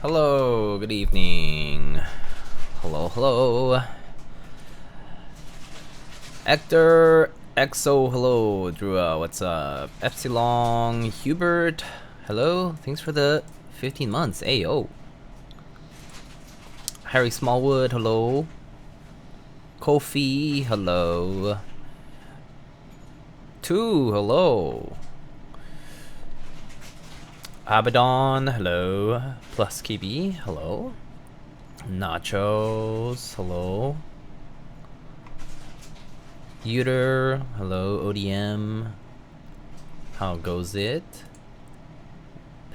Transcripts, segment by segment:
Hello, good evening. Hello, hello. Hector, EXO, hello. Drew, what's up? Epsilon, Hubert, hello. Thanks for the 15 months. Ayo. Harry Smallwood, hello. Kofi, hello. 2, hello. Abaddon, hello. Plus KB, hello. Nachos, hello. Uter, hello. ODM, how goes it?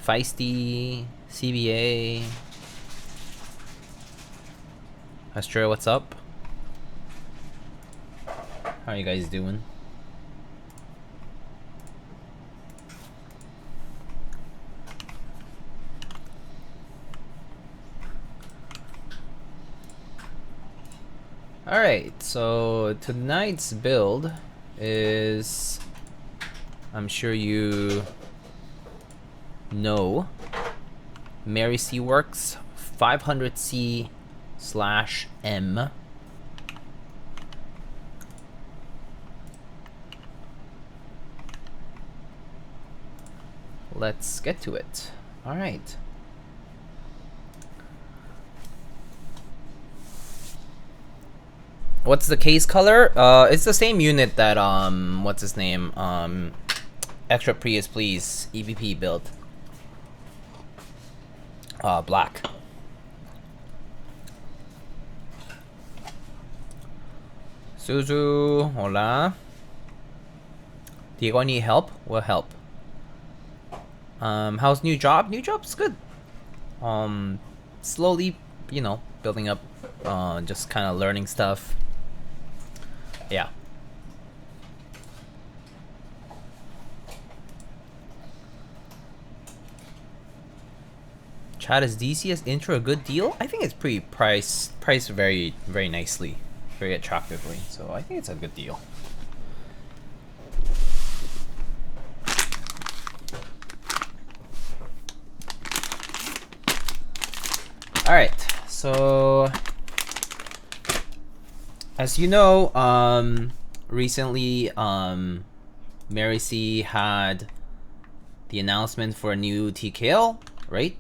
Feisty, CBA. Astro, what's up? How are you guys doing? Alright, so tonight's build is, I'm sure you know, Merisi works 500C/M. Let's get to it. Alright. What's the case color? It's the same unit that what's his name? Extra Prius Please EVP built. Black. Suzu, hola. Diego, need help? We'll help. How's new job? New job's good. Slowly, you know, building up. Just kind of learning stuff. Yeah. Chat, is DCS intro a good deal? I think it's pretty priced very nicely, very attractively. So I think it's a good deal. All right, so as you know, recently Merisi had the announcement for a new TKL, right?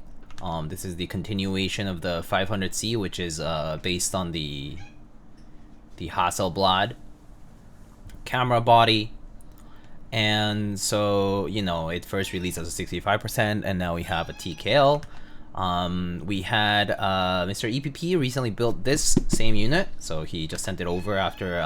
This is the continuation of the 500C, which is based on the Hasselblad camera body. And so, you know, it first released as a 65%, and now we have a TKL. We had Mr. EPP recently built this same unit, so he just sent it over after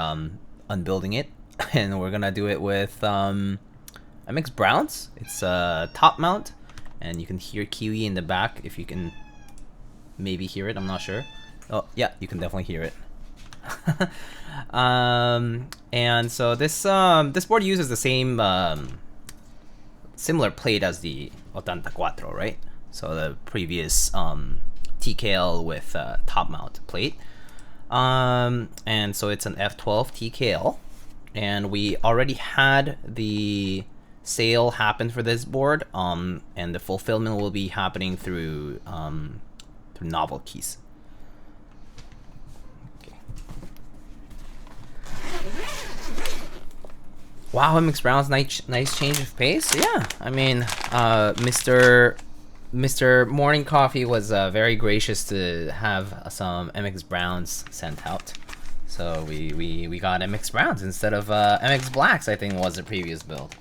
unbuilding it, and we're gonna do it with MX Browns. It's a top mount, and you can hear Kiwi in the back if you can maybe hear it. I'm not sure. Oh yeah, you can definitely hear it. And so this this board uses the same similar plate as the 84, right? So the previous TKL with top mount plate. And so it's an F12 TKL. And we already had the sale happen for this board. And the fulfillment will be happening through novelties. Okay. Wow, MX Brown's nice change of pace. Yeah, I mean, Mr. Morning Coffee was very gracious to have some MX Browns sent out. So we got MX Browns instead of MX Blacks, I think was the previous build.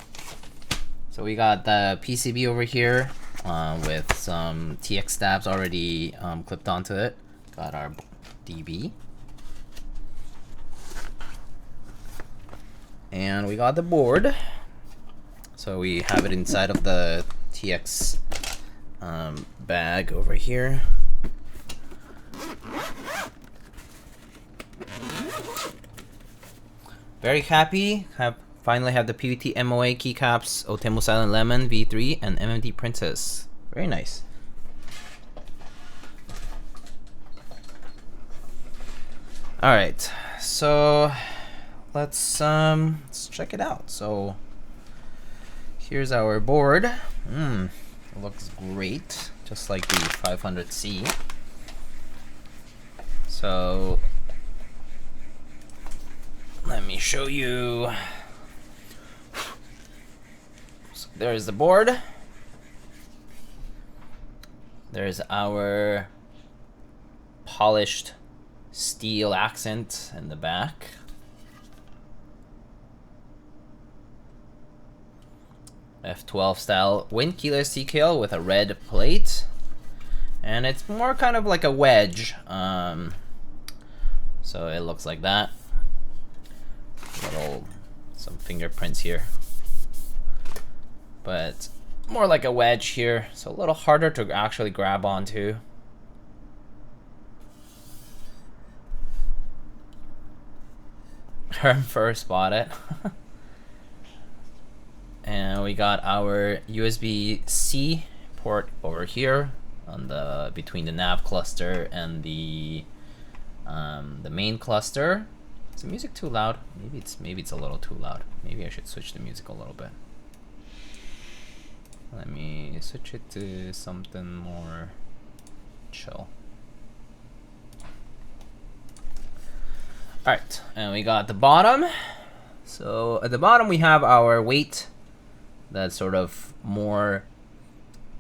So we got the PCB over here with some TX stabs already clipped onto it. Got our DB. And we got the board. So we have it inside of the TX bag over here. Very happy. Finally have the PVT MOA keycaps, Otemu Silent Lemon V3, and MMD Princess. Very nice. All right, so let's check it out. So here's our board. It looks great. just like the 500C. So let me show you. So there's the board. There's our polished steel accent in the back. F12 style wind keyless TKL with a red plate, and it's more kind of like a wedge, so it looks like that. Some fingerprints here, but more like a wedge here, so a little harder to actually grab onto. Herm first bought it. And we got our USB-C port over here on the between the nav cluster and the main cluster. Is the music too loud? Maybe it's a little too loud. Maybe I should switch the music a little bit. Let me switch it to something more chill. Alright, and we got the bottom. So at the bottom we have our weight. That's sort of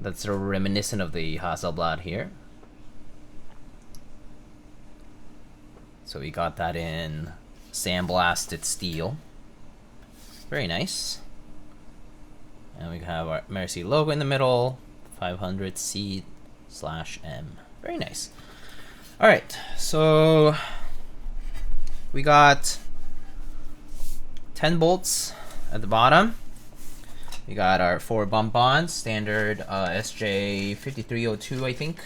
reminiscent of the Hasselblad here. So we got that in sandblasted steel. Very nice. And we have our Merisi logo in the middle, 500C/M. Very nice. All right, so we got 10 bolts at the bottom. We got our 4 bump-ons, standard SJ5302, I think.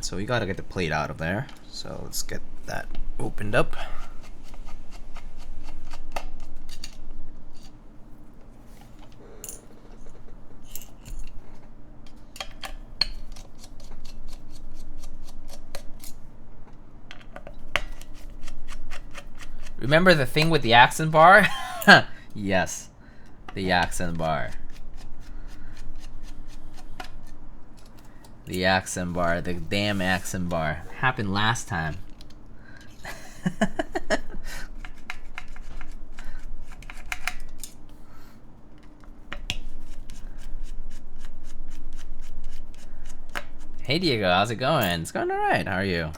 So we gotta get the plate out of there. So let's get that opened up. Remember the thing with the accent bar? Yes, the accent bar. The accent bar, the damn accent bar. Happened last time. Hey Diego, how's it going? It's going alright, how are you?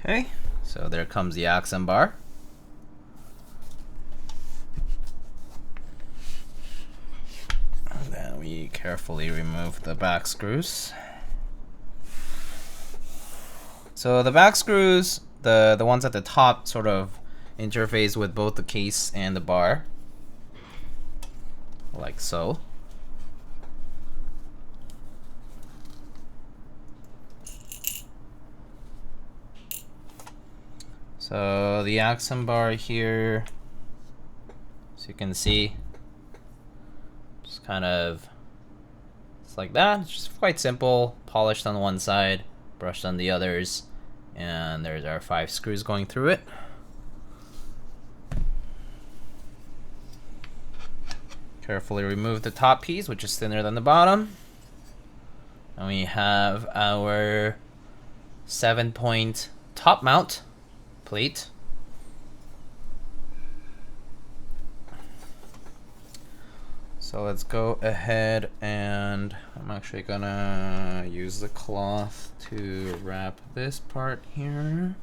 Okay, so there comes the accent bar. And then we carefully remove the back screws. So the back screws, the ones at the top sort of interface with both the case and the bar, like so. So the accent bar here, as you can see, just kind of, it's like that. It's just quite simple, polished on one side, brushed on the others, and there's our 5 screws going through it. Carefully remove the top piece, which is thinner than the bottom. And we have our 7-point top mount plate. So let's go ahead and I'm actually gonna use the cloth to wrap this part here.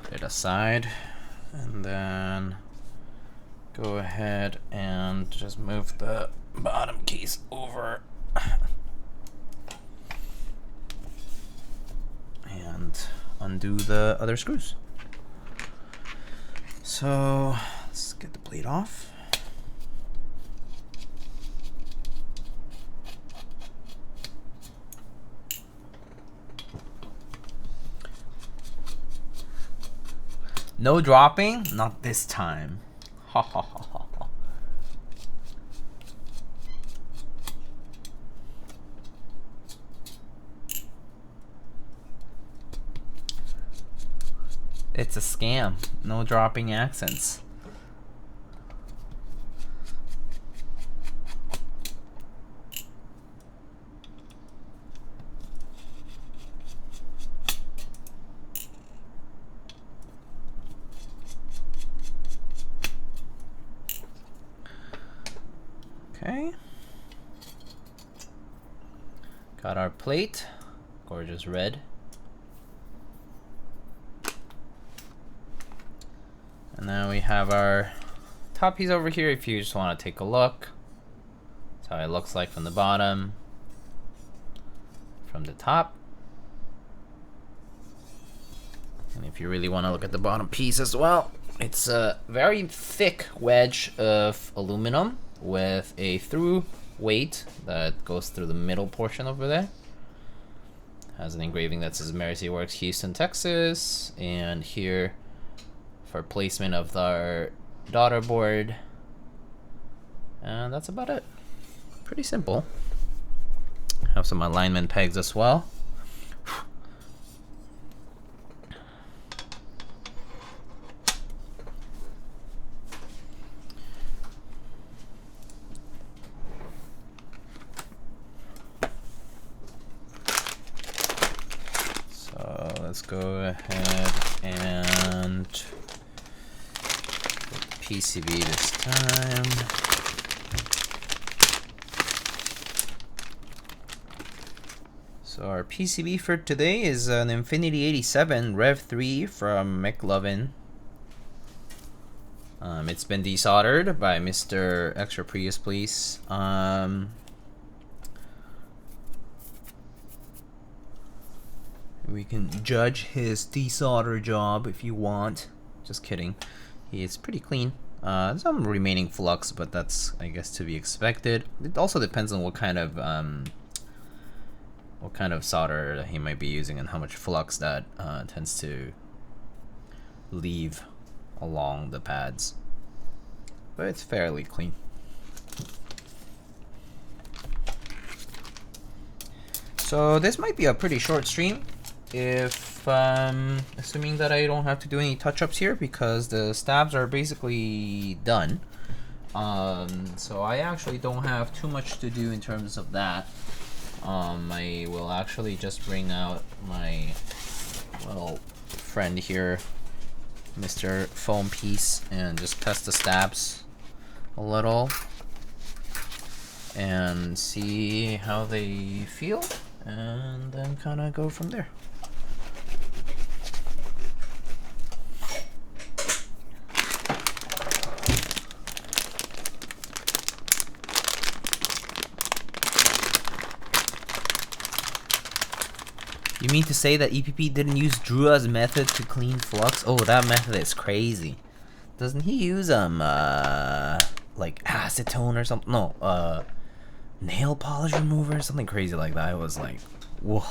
Put it aside. And then go ahead and just move the bottom case over and undo the other screws. So let's get the plate off. No dropping? Not this time. Ha ha ha ha ha. It's a scam. No dropping accents. Okay. Got our plate. Gorgeous red. And now we have our top piece over here if you just want to take a look. That's how it looks like from the bottom, from the top. And if you really want to look at the bottom piece as well, it's a very thick wedge of aluminum with a through weight that goes through the middle portion over there. Has an engraving that says Merisi Works, Houston, Texas, and here for placement of our daughter board. And that's about it. Pretty simple. Have some alignment pegs as well. So let's go ahead and PCB this time. So our PCB for today is an Infinity 87 Rev 3 from McLovin. It's been desoldered by Mr. Extra Prius, please. We can judge his desolder job if you want. Just kidding. It's pretty clean. Some remaining flux, but that's, I guess, to be expected. It also depends on what kind of solder that he might be using and how much flux that tends to leave along the pads. But it's fairly clean. So this might be a pretty short stream, if assuming that I don't have to do any touch-ups here, because the stabs are basically done. So I actually don't have too much to do in terms of that. I will actually just bring out my little friend here, Mr. Foam Piece, and just test the stabs a little and see how they feel, and then kind of go from there. You mean to say that EPP didn't use Drua's method to clean flux? Oh, that method is crazy. Doesn't he use like acetone or something? No, nail polish remover, something crazy like that. I was like, whoa.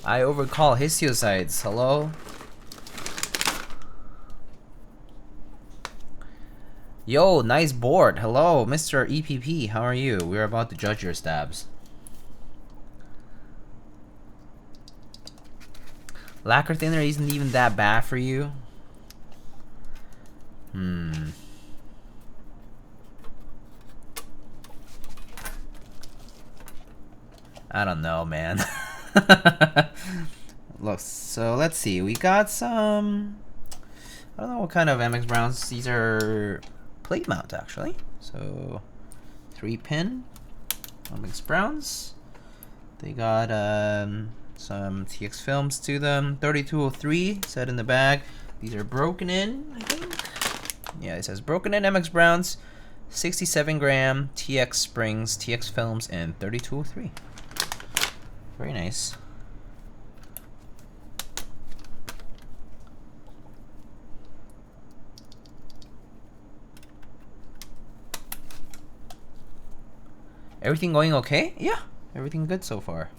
I overcall histiocytes. Hello? Yo, nice board. Hello, Mr. EPP. How are you? We're about to judge your stabs. Lacquer thinner isn't even that bad for you. I don't know, man. Look, so let's see. We got some, I don't know what kind of MX Browns. These are plate mount, actually. So 3-pin MX Browns. They got some TX films to them. 3203 set in the bag. These are broken in, I think. Yeah, it says broken in MX Browns, 67 gram, TX springs, TX films, and 3203. Very nice. Everything going okay? Yeah, everything good so far.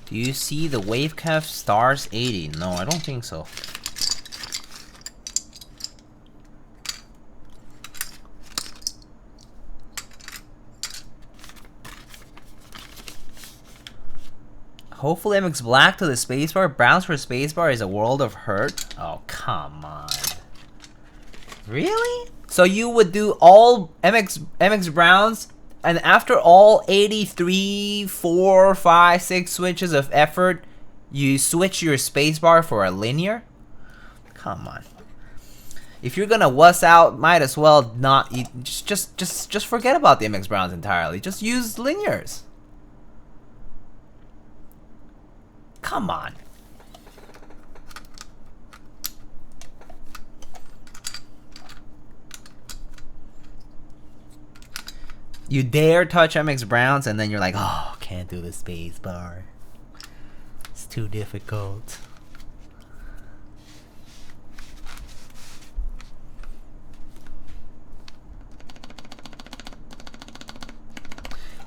Do you see the Wavecaf Stars 80? No, I don't think so. Hopefully MX Black to the spacebar. Browns for spacebar is a world of hurt. Oh, come on. Really? So you would do all MX Browns, and after all 83, 4, 5, 6 switches of effort, you switch your spacebar for a linear? Come on. If you're gonna wuss out, might as well not. Just forget about the MX Browns entirely. Just use linears. Come on. You dare touch MX Browns and then you're like, oh, can't do the space bar. It's too difficult.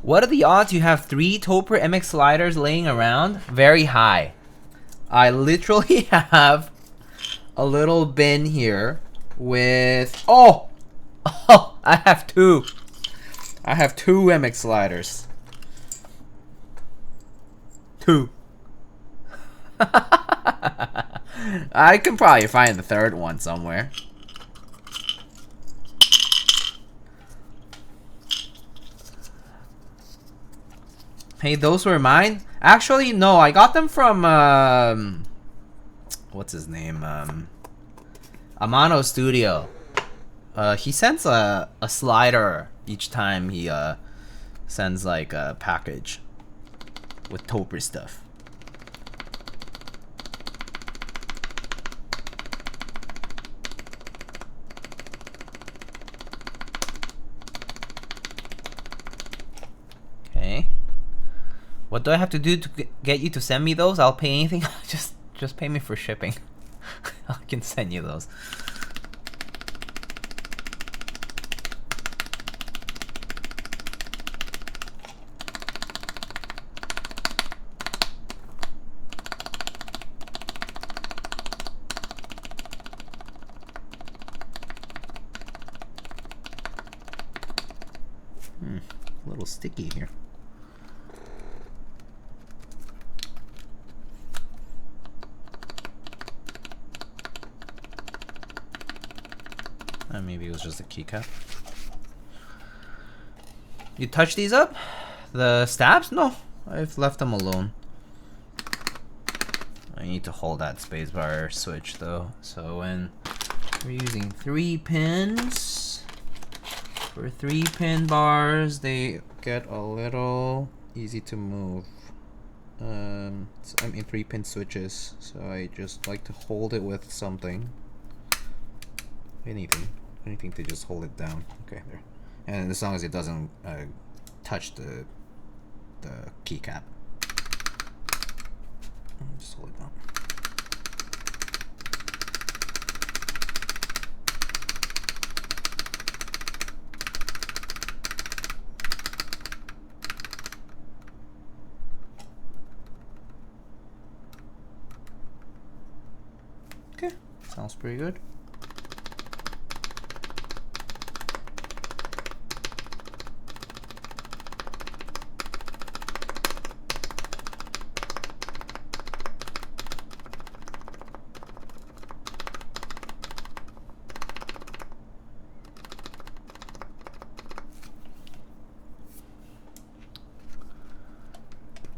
What are the odds you have 3 Topper MX sliders laying around? Very high. I literally have a little bin here with... Oh! Oh! I have 2. I have 2 MX sliders. 2. I can probably find the 3rd one somewhere. Hey, those were mine? Actually, no. I got them from, what's his name? Amano Studio. He sends a slider each time he sends like a package with Topper stuff. Okay. What do I have to do to get you to send me those? I'll pay anything. just pay me for shipping. I can send you those. A little sticky here. Maybe it was just a keycap. You touch these up? The stabs? No, I've left them alone. I need to hold that spacebar switch though. So when we're using 3 pins, for 3 pin bars, they get a little easy to move. I mean 3 pin switches, so I just like to hold it with something. Anything to just hold it down. Okay, there. And as long as it doesn't touch the keycap. Just hold it down. Sounds pretty good.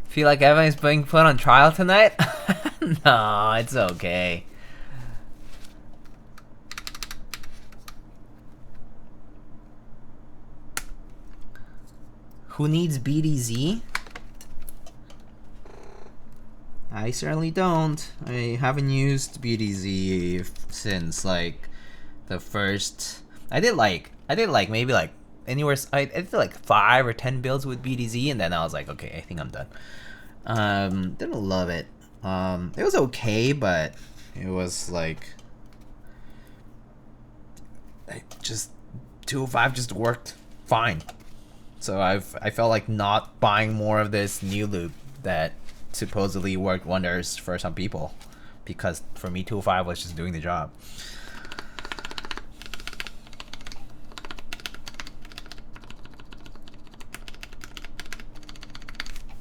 Feel like Evan is being put on trial tonight? No, it's okay. Who needs BDZ? I certainly don't. I haven't used BDZ since like the first. I did like maybe like anywhere. I did like 5 or 10 builds with BDZ, and then I was like, okay, I think I'm done. Didn't love it. It was okay, but it was like just 205 just worked fine. So I felt like not buying more of this new lube that supposedly worked wonders for some people, because for me 205 was just doing the job.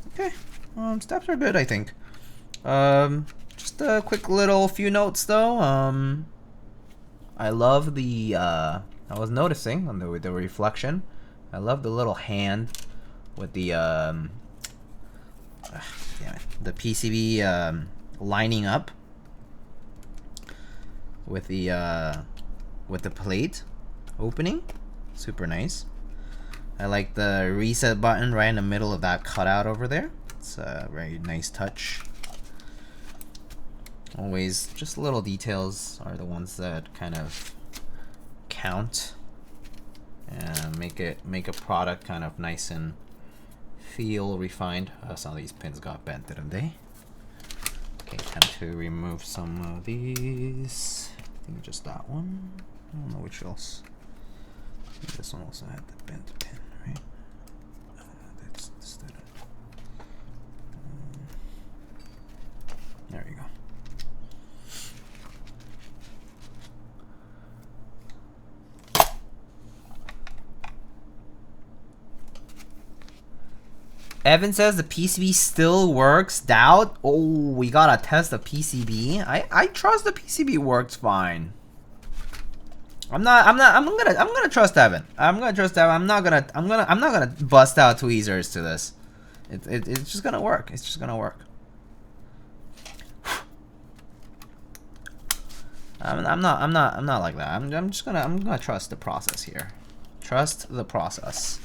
Okay, steps are good, I think. Just a quick little few notes though. I love the I was noticing on the reflection. I love the little hand with the the PCB lining up with the plate opening. Super nice. I like the reset button right in the middle of that cutout over there. It's a very nice touch. Always, just little details are the ones that kind of count and make a product kind of nice and feel refined. Some of these pins got bent, didn't they? Okay, time to remove some of these. I think just that one. I don't know which else. I think this one also had the bent pin, right? That's instead of. There you go. Evan says the PCB still works. Doubt? Oh, we gotta test the PCB. I trust the PCB works fine. I'm gonna trust Evan. I'm gonna trust Evan. I'm not gonna bust out tweezers to this. It's just gonna work. It's just gonna work. I'm not like that. I'm gonna trust the process here. Trust the process.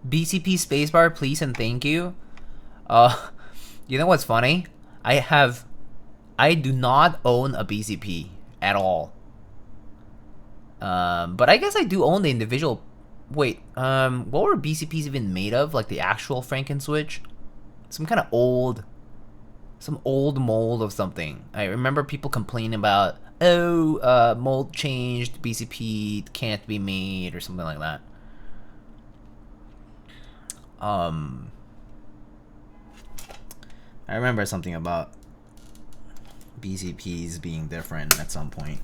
BCP spacebar, please and thank you. You know what's funny? I do not own a BCP at all. But I guess I do own the individual. Wait, what were BCPs even made of? Like the actual Frankenswitch? Some kind of old mold of something. I remember people complaining about, oh, mold changed, BCP can't be made, or something like that. I remember something about BCPs being different at some point.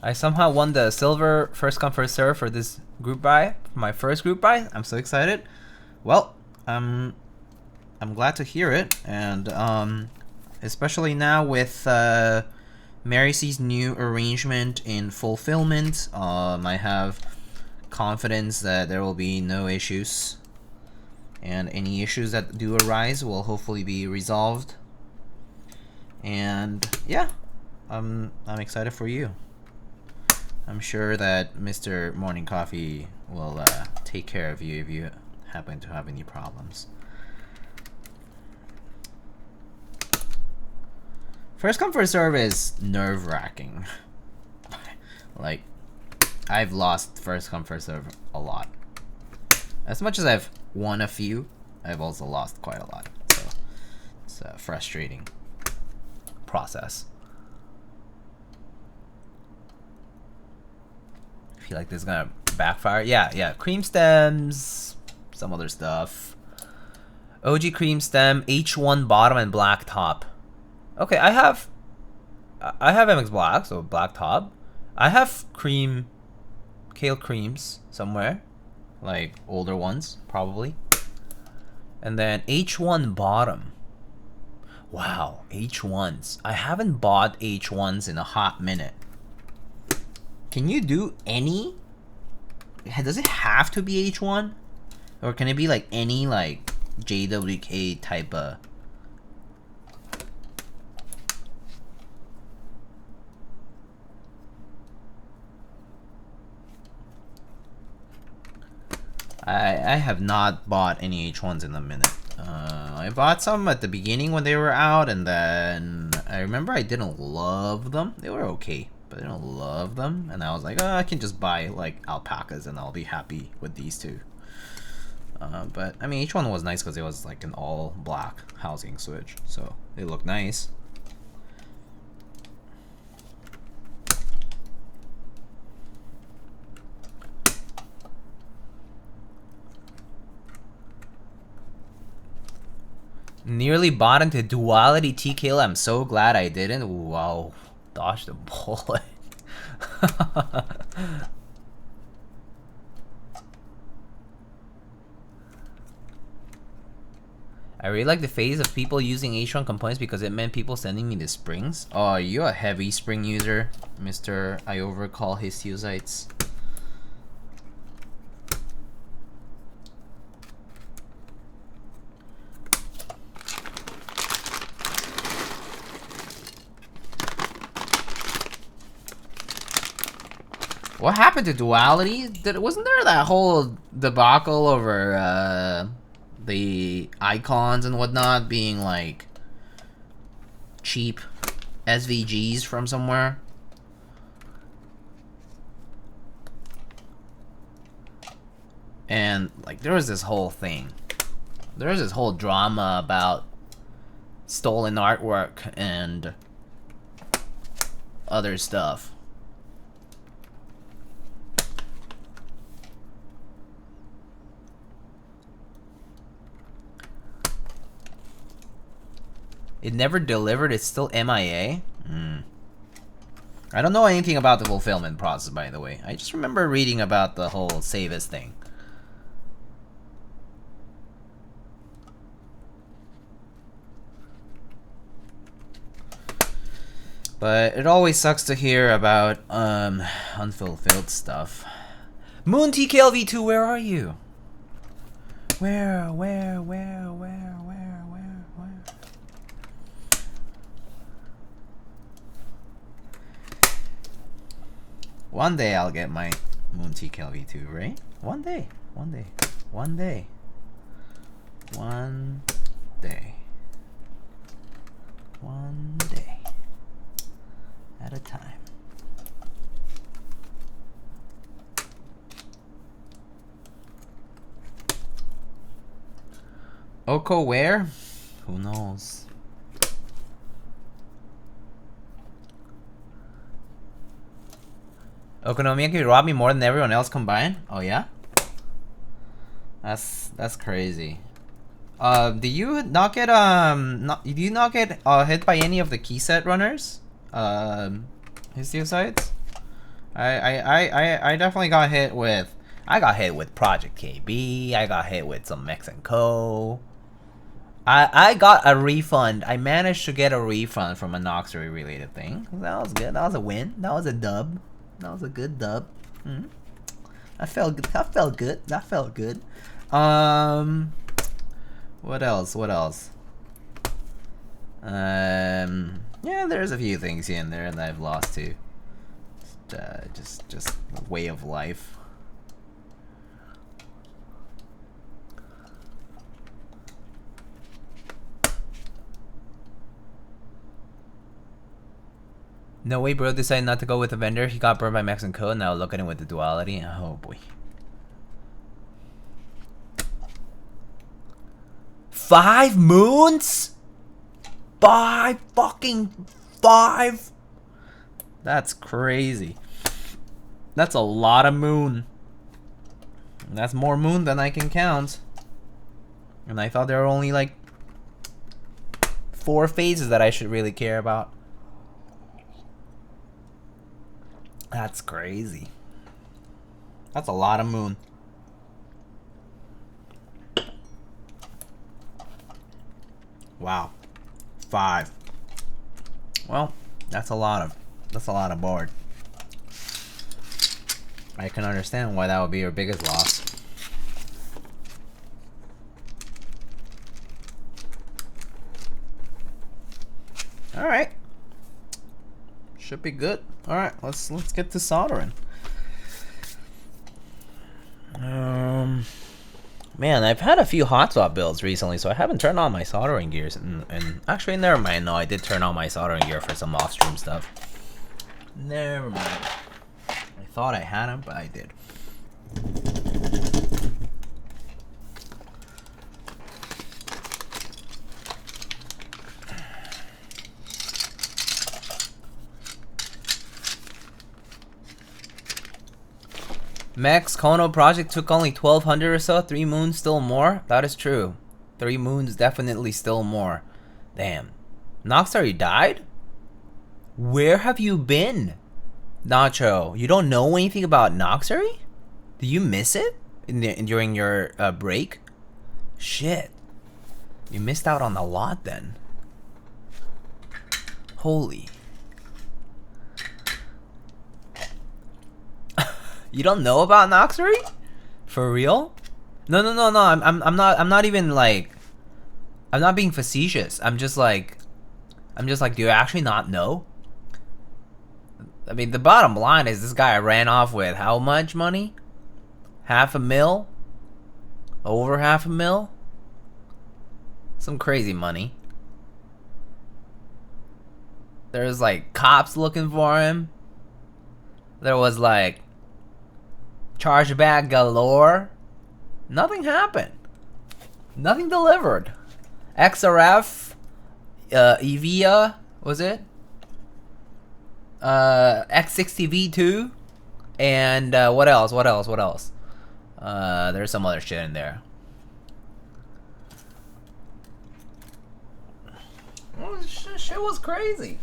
I somehow won the silver first come first serve for this group buy, my first group buy. I'm so excited. Well, I'm glad to hear it, and especially now with Merisi's new arrangement in fulfillment, I have confidence that there will be no issues, and any issues that do arise will hopefully be resolved. And yeah, I'm excited for you. I'm sure that Mr. Morning Coffee will take care of you if you happen to have any problems. First come first serve is nerve wracking. Like, I've lost first come first serve a lot. As much as I've won a few, I've also lost quite a lot. So it's a frustrating process. I feel like this is gonna backfire. Yeah. Cream stems, some other stuff. OG cream stem, H1 bottom and black top. Okay, I have MX black, so black top. I have kale creams somewhere, like older ones probably. And then H1 bottom. Wow, H1s. I haven't bought H1s in a hot minute. Can you do any? Does it have to be H1? Or can it be like any like JWK type of? I have not bought any H1s in a minute. I bought some at the beginning when they were out, and then I remember I didn't love them. They were okay, but I didn't love them, and I was like, oh, I can just buy like alpacas and I'll be happy with these two. But I mean, H1 was nice because it was like an all black housing switch, so they look nice. Nearly bought into duality TKL. I'm so glad I didn't. Wow, dodged the bullet. I really like the phase of people using H1 components because it meant people sending me the springs. Oh, you're a heavy spring user, Mr. I overcall histiocytes. What happened to duality? Wasn't there that whole debacle over the icons and whatnot being like cheap SVGs from somewhere? And like there was this whole thing. There was this whole drama about stolen artwork and other stuff. It never delivered, it's still MIA? I don't know anything about the fulfillment process, by the way. I just remember reading about the whole save as thing. But it always sucks to hear about unfulfilled stuff. Moon TKLV2, where are you? Where? One day I'll get my Moon TKLV2, right? One day. At a time. Oko where? Who knows? Okonomiyaki robbed me more than everyone else combined? Oh yeah? That's crazy. Do you not get did you not get hit by any of the key set runners? Histiocytes? I definitely got hit with Project KB, I got hit with some Mexico. I got a refund. I managed to get a refund from a Noxery related thing. That was good. That was a win. That was a dub. That was a good dub. That felt good. That felt good. What else? Yeah, there's a few things here and there that I've lost to. Just way of life. No way, bro. Decided not to go with the vendor. He got burned by Mexican code. Now look at him with the duality. Oh boy. 5 moons? 5 fucking 5? That's crazy. That's a lot of moon. That's more moon than I can count. And I thought there were only like 4 phases that I should really care about. That's crazy. That's a lot of moon. Wow. 5. Well, that's a lot of board. I can understand why that would be your biggest loss. All right. Should be good. All right, let's get to soldering. Man, I've had a few hot swap builds recently, so I haven't turned on my soldering gears. And actually, never mind. No, I did turn on my soldering gear for some off-stream stuff. Never mind. I thought I had them, but I did. Max Kono project took only 1,200 or so. 3 moons still more. That is true. 3 moons definitely still more. Damn. Noxar, you died? Where have you been, Nacho? You don't know anything about Noxary? Did you miss it during your break? Shit. You missed out on a lot then. Holy. You don't know about Noxary? For real? No. I'm not even like. I'm not being facetious. I'm just like. Do you actually not know? I mean, the bottom line is this guy ran off with how much money? $500,000? Over $500,000? Some crazy money. There's like cops looking for him. There was like chargeback galore. Nothing happened. Nothing delivered. XRF, Evia, was it? X60V2, and what else? There's some other shit in there. Well, shit was crazy.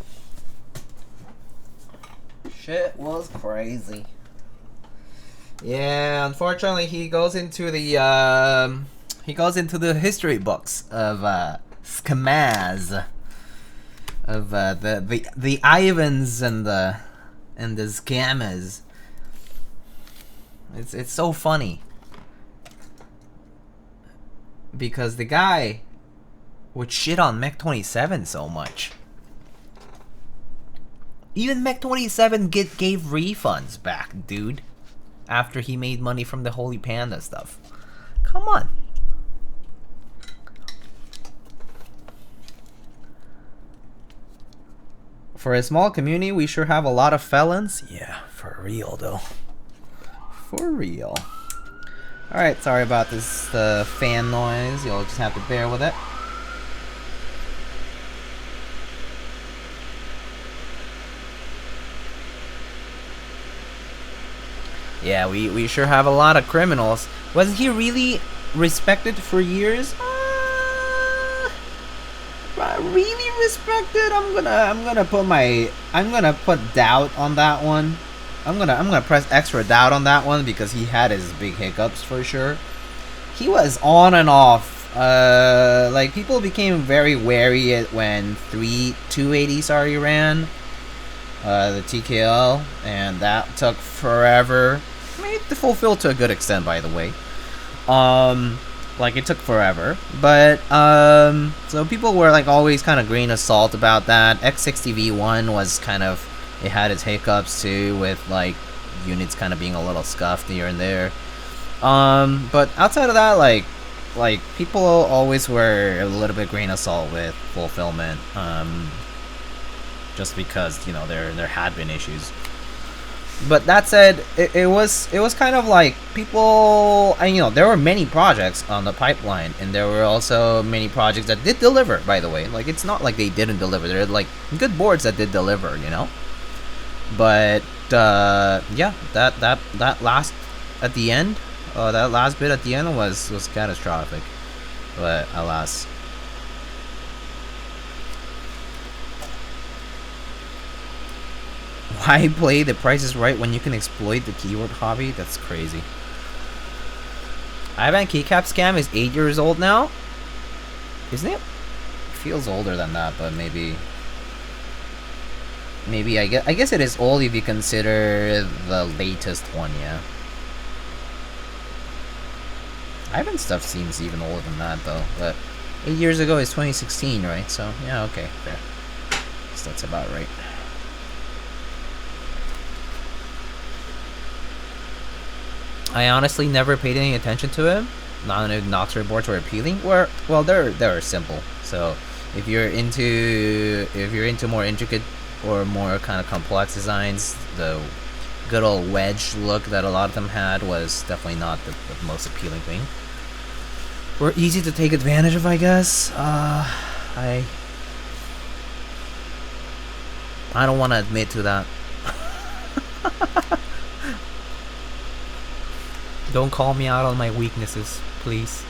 Shit was crazy. Yeah, unfortunately, he goes into the history books of Skamaz, of the Ivans and the scammers. It's so funny because the guy would shit on Mech 27 so much. Even Mech 27 gave refunds back, dude. After he made money from the Holy Panda stuff. Come on. For a small community, we sure have a lot of felons. Yeah, for real though. For real. Alright, sorry about this fan noise. You'll just have to bear with it. Yeah, we sure have a lot of criminals. Wasn't he really respected for years? Really respected? I'm gonna put doubt on that one. I'm gonna press extra doubt on that one because he had his big hiccups for sure. He was on and off. Like people became very wary when 280 ran. The TKL, and that took forever. I mean, to fulfill to a good extent, by the way. Like it took forever, but so people were like always kind of grain of salt about that. X60V1 was kind of, it had its hiccups too, with like units kind of being a little scuffed here and there. But outside of that, like people always were a little bit grain of salt with fulfillment. just because, you know, there had been issues. But that said, it was kind of like people, and you know, there were many projects on the pipeline, and there were also many projects that did deliver, by the way. Like, it's not like they didn't deliver. There are like good boards that did deliver, you know. But yeah, that last at the end, that last bit at the end was catastrophic. But alas. Why play The Price is Right when you can exploit the keyword hobby? That's crazy. Ivan Keycap Scam is 8 years old now? Isn't it? Feels older than that, but maybe I guess it is old if you consider the latest one, yeah. Ivan's stuff seems even older than that though, but 8 years ago is 2016, right? So yeah, okay, fair. So that's about right. I honestly never paid any attention to him. Non-Noxer boards were appealing. Well, they're simple. So if you're into more intricate or more kind of complex designs, the good old wedge look that a lot of them had was definitely not the most appealing thing. Were easy to take advantage of, I guess. I don't want to admit to that. Don't call me out on my weaknesses, please.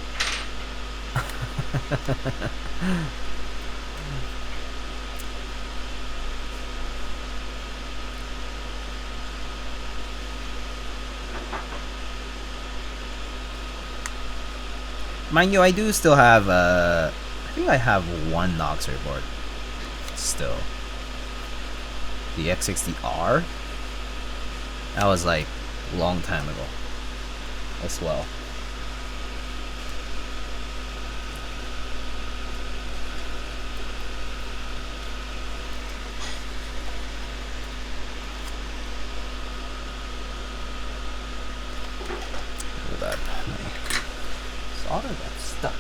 Mind you, I do still have, I think I have one Noxer board. Still. The X60R? That was like a long time ago. As well. Look at that. My solder got stuck.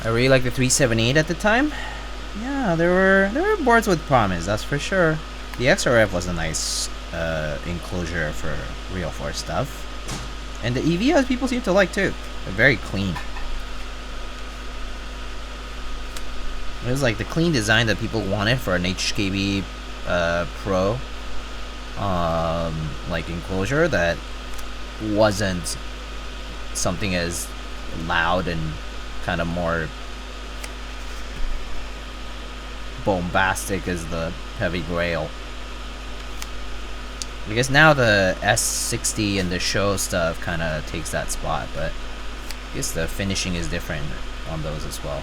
I really liked the 378 at the time. Yeah, there were boards with promise, that's for sure. The XRF was a nice enclosure for real force stuff. And the EVOs people seem to like too. They're very clean. It was like the clean design that people wanted for an HKB Pro like enclosure that wasn't something as loud and kind of more bombastic as the heavy grail. I guess now the S60 and the show stuff kind of takes that spot, but I guess the finishing is different on those as well.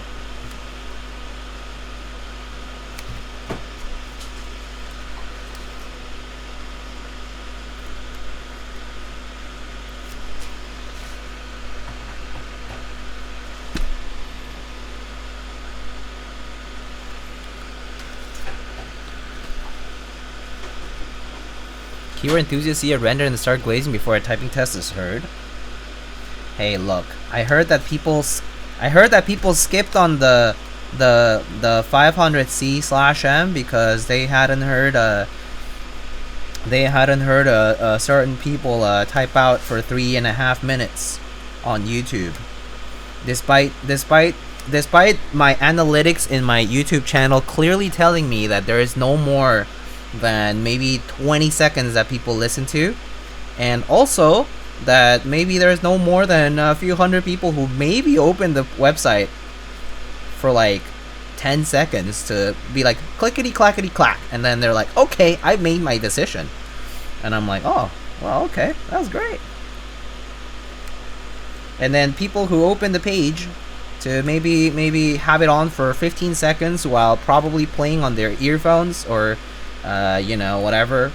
Keyword enthusiasts see a render and start glazing before a typing test is heard. Hey, look, I heard that people skipped on the 500C/M because they hadn't heard certain people type out for 3.5 minutes on YouTube. Despite my analytics in my YouTube channel clearly telling me that there is no more than maybe 20 seconds that people listen to, and also that maybe there's no more than a few hundred people who maybe open the website for like 10 seconds to be like clickety clackety clack, and then they're like, okay, I made my decision. And I'm like, oh well, okay, that was great. And then people who open the page to maybe have it on for 15 seconds while probably playing on their earphones or you know, whatever,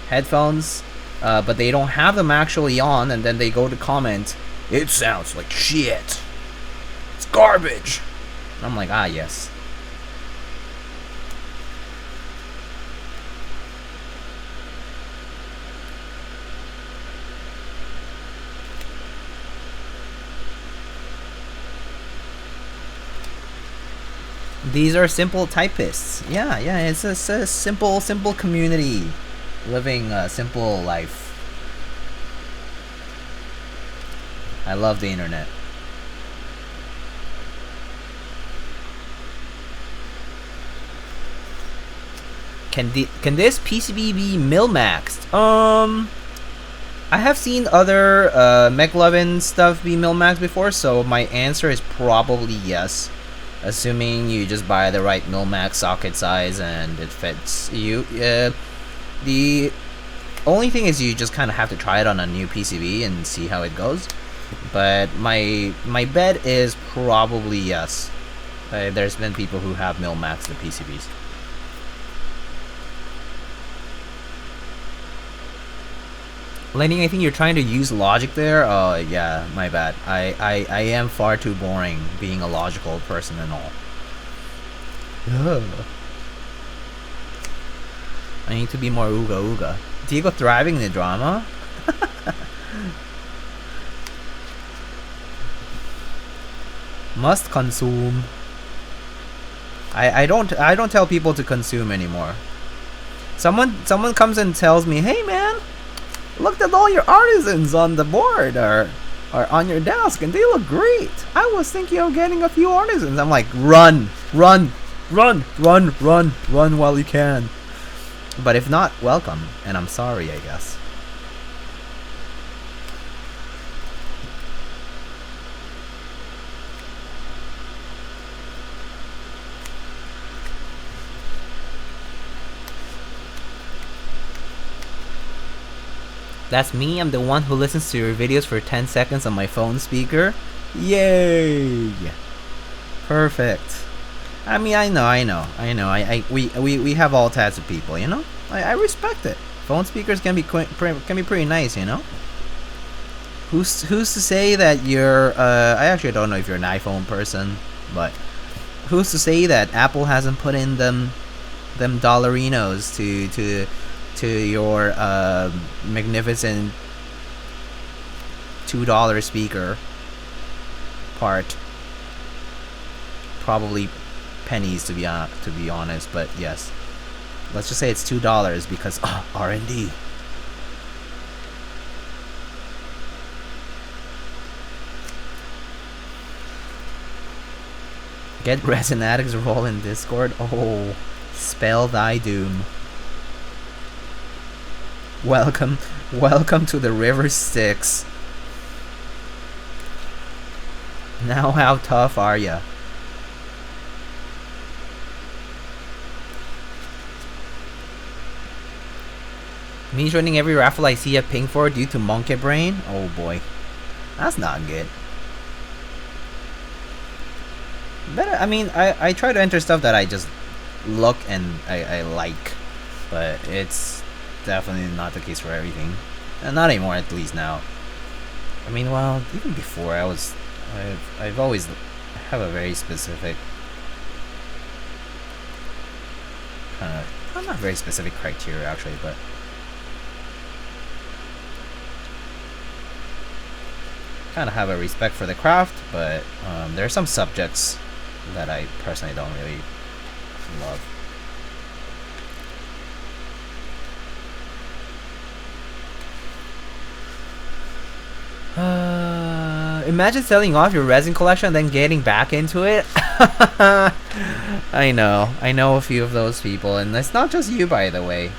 headphones, but they don't have them actually on, and then they go to comment, it sounds like shit, it's garbage. And I'm like, ah, yes. These are simple typists. Yeah, it's a simple community living a simple life. I love the internet. Can this PCB be mil-maxed? I have seen other McLovin stuff be mil-maxed before, so my answer is probably yes. Assuming you just buy the right mil-max socket size and it fits you. The only thing is you just kind of have to try it on a new PCB and see how it goes. But my bet is probably yes. There's been people who have mil-maxed the PCBs. Lenny, I think you're trying to use logic there. Oh yeah, my bad. I am far too boring being a logical person and all. Ugh. I need to be more ooga ooga. Diego thriving in the drama? Must consume. I don't tell people to consume anymore. Someone comes and tells me, hey man, look at all your artisans on the board or on your desk and they look great. I was thinking of getting a few artisans. I'm like, run while you can. But if not, welcome. And I'm sorry, I guess. That's me. I'm the one who listens to your videos for 10 seconds on my phone speaker. Yay! Perfect. I mean, I know. We have all types of people, you know. I respect it. Phone speakers can be pretty nice, you know. Who's to say that you're? I actually don't know if you're an iPhone person, but who's to say that Apple hasn't put in them dollarinos to your magnificent $2 speaker part? Probably pennies to be honest, but yes, let's just say it's $2 because R&D. Get Resin Addicts roll in Discord. Oh, spell thy doom. Welcome to the River Styx. Now how tough are ya? Me joining every raffle I see a ping for due to monkey brain? Oh boy. That's not good. Better, I mean, I try to enter stuff that I just look and I like. But it's definitely not the case for everything. Not anymore, at least now. I mean, well, even before I've always have a very specific kind of, well, not very specific criteria actually, but kind of have a respect for the craft. But there are some subjects that I personally don't really love. Imagine selling off your resin collection and then getting back into it. I know a few of those people, and it's not just you, by the way.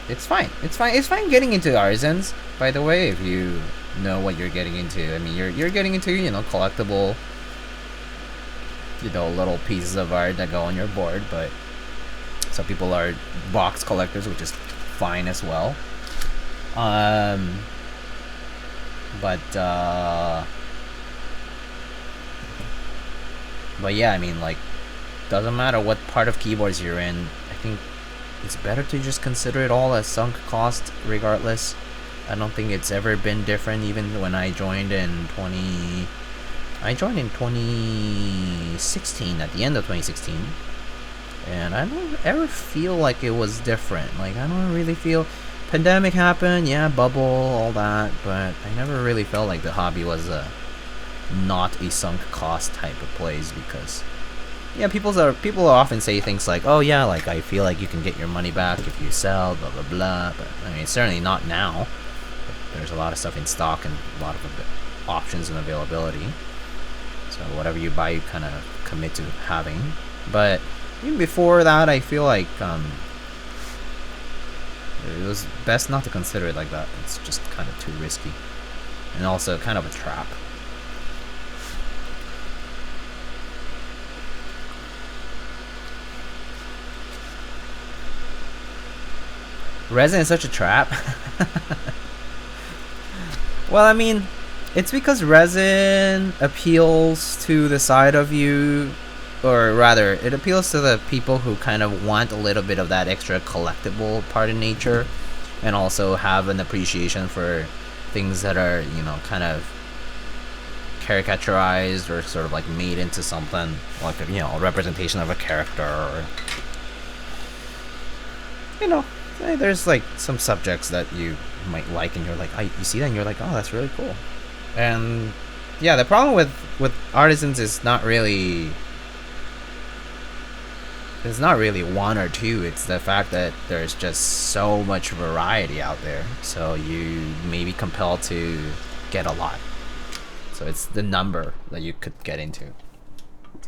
It's fine getting into artisans, by the way, if you know what you're getting into. I mean, you're getting into, you know, collectible, you know, little pieces of art that go on your board, but some people are box collectors, which is fine as well. But yeah, I mean, like, doesn't matter what part of keyboards you're in. I think it's better to just consider it all as sunk cost regardless. I don't think it's ever been different, even when I joined in 2016, at the end of 2016, and I don't ever feel like it was different. Like, I don't really feel, pandemic happened, yeah, bubble, all that, but I never really felt like the hobby was not a sunk cost type of place, because yeah, people often say things like, oh yeah, like I feel like you can get your money back if you sell, blah blah blah. But I mean, certainly not now. There's a lot of stuff in stock and a lot of options and availability. So whatever you buy, you kind of commit to having. But even before that, I feel like it was best not to consider it like that. It's just kind of too risky, and also kind of a trap. Resin is such a trap. Well, I mean, it's because resin appeals to the side of you, or rather, it appeals to the people who kind of want a little bit of that extra collectible part of nature, and also have an appreciation for things that are, you know, kind of caricaturized or sort of like made into something like a, you know, a representation of a character, or, you know, there's like some subjects that you might like, and you're like, you see that and you're like, oh, that's really cool. And yeah, the problem with artisans is not really, it's not really one or two. It's the fact that there's just so much variety out there, so you may be compelled to get a lot. So it's the number that you could get into.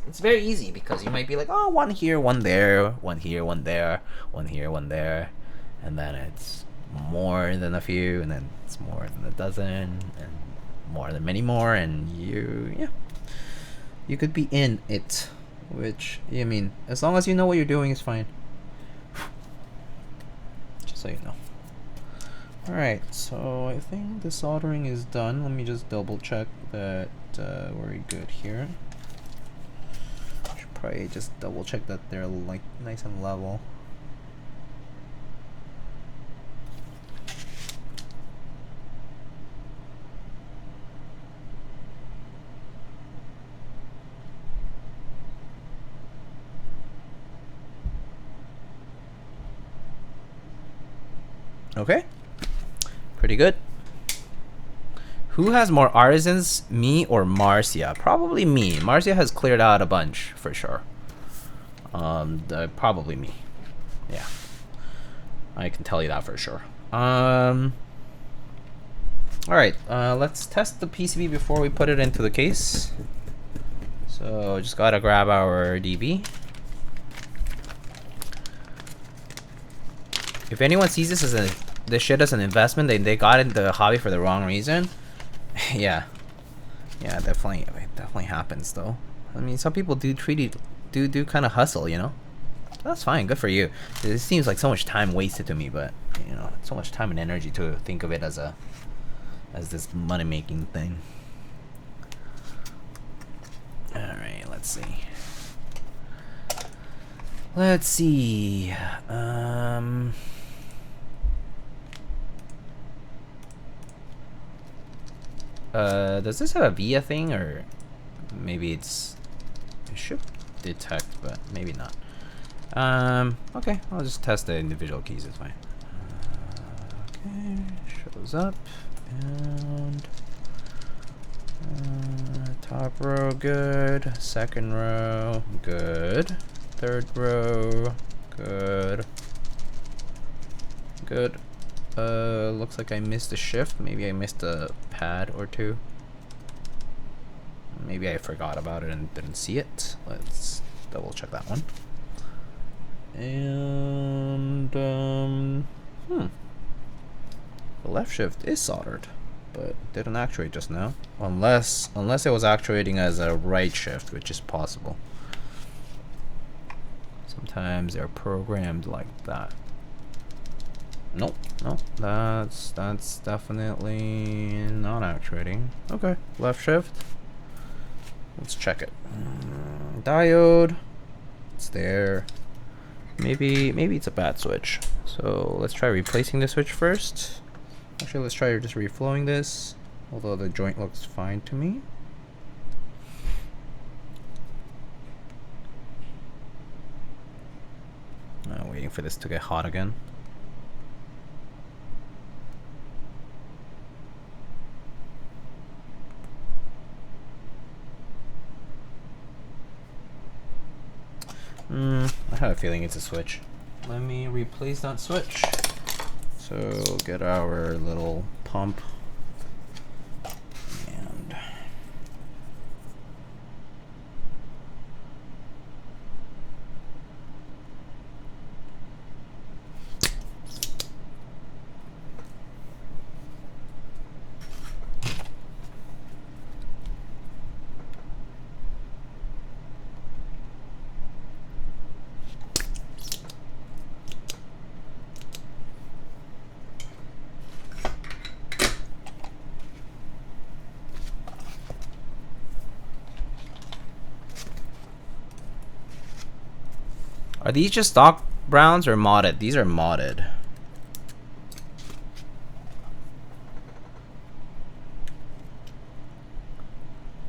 It's very easy because you might be like, oh, one here, one there, one here, one there, one here, one there, and then it's more than a few, and then it's more than a dozen, and more than many more, and you could be in it, which, I mean, as long as you know what you're doing is fine. Just so you know. Alright, so I think the soldering is done. Let me just double check that we're good here. Should probably just double check that they're like nice and level. Okay, pretty good. Who has more artisans, me or Marcia? Probably me. Marcia has cleared out a bunch for sure. Probably me. Yeah, I can tell you that for sure. All right, let's test the PCB before we put it into the case. So just gotta grab our DB. If anyone sees this as this shit as an investment, they got into the hobby for the wrong reason. Yeah, definitely happens though. I mean, some people do kind of hustle, you know. That's fine, good for you. It seems like so much time wasted to me, but you know, so much time and energy to think of it as this money making thing. All right, let's see. Let's see. Does this have a VIA thing, or maybe it should detect, but maybe not. Okay, I'll just test the individual keys, it's fine. Okay, shows up, and top row, good. Second row, good. Third row, good. Good. Looks like I missed a shift. Maybe I missed a pad or two. Maybe I forgot about it and didn't see it. Let's double check that one. And the left shift is soldered, but didn't actuate just now. Unless it was actuating as a right shift, which is possible. Sometimes they're programmed like that. Nope, that's definitely not actuating. Okay, left shift. Let's check it. Diode, it's there. Maybe it's a bad switch. So let's try replacing the switch first. Actually, let's try just reflowing this. Although the joint looks fine to me. Waiting for this to get hot again. have a feeling it's a switch. Let me replace that switch. So get our little pump. And are these just stock browns or modded? These are modded.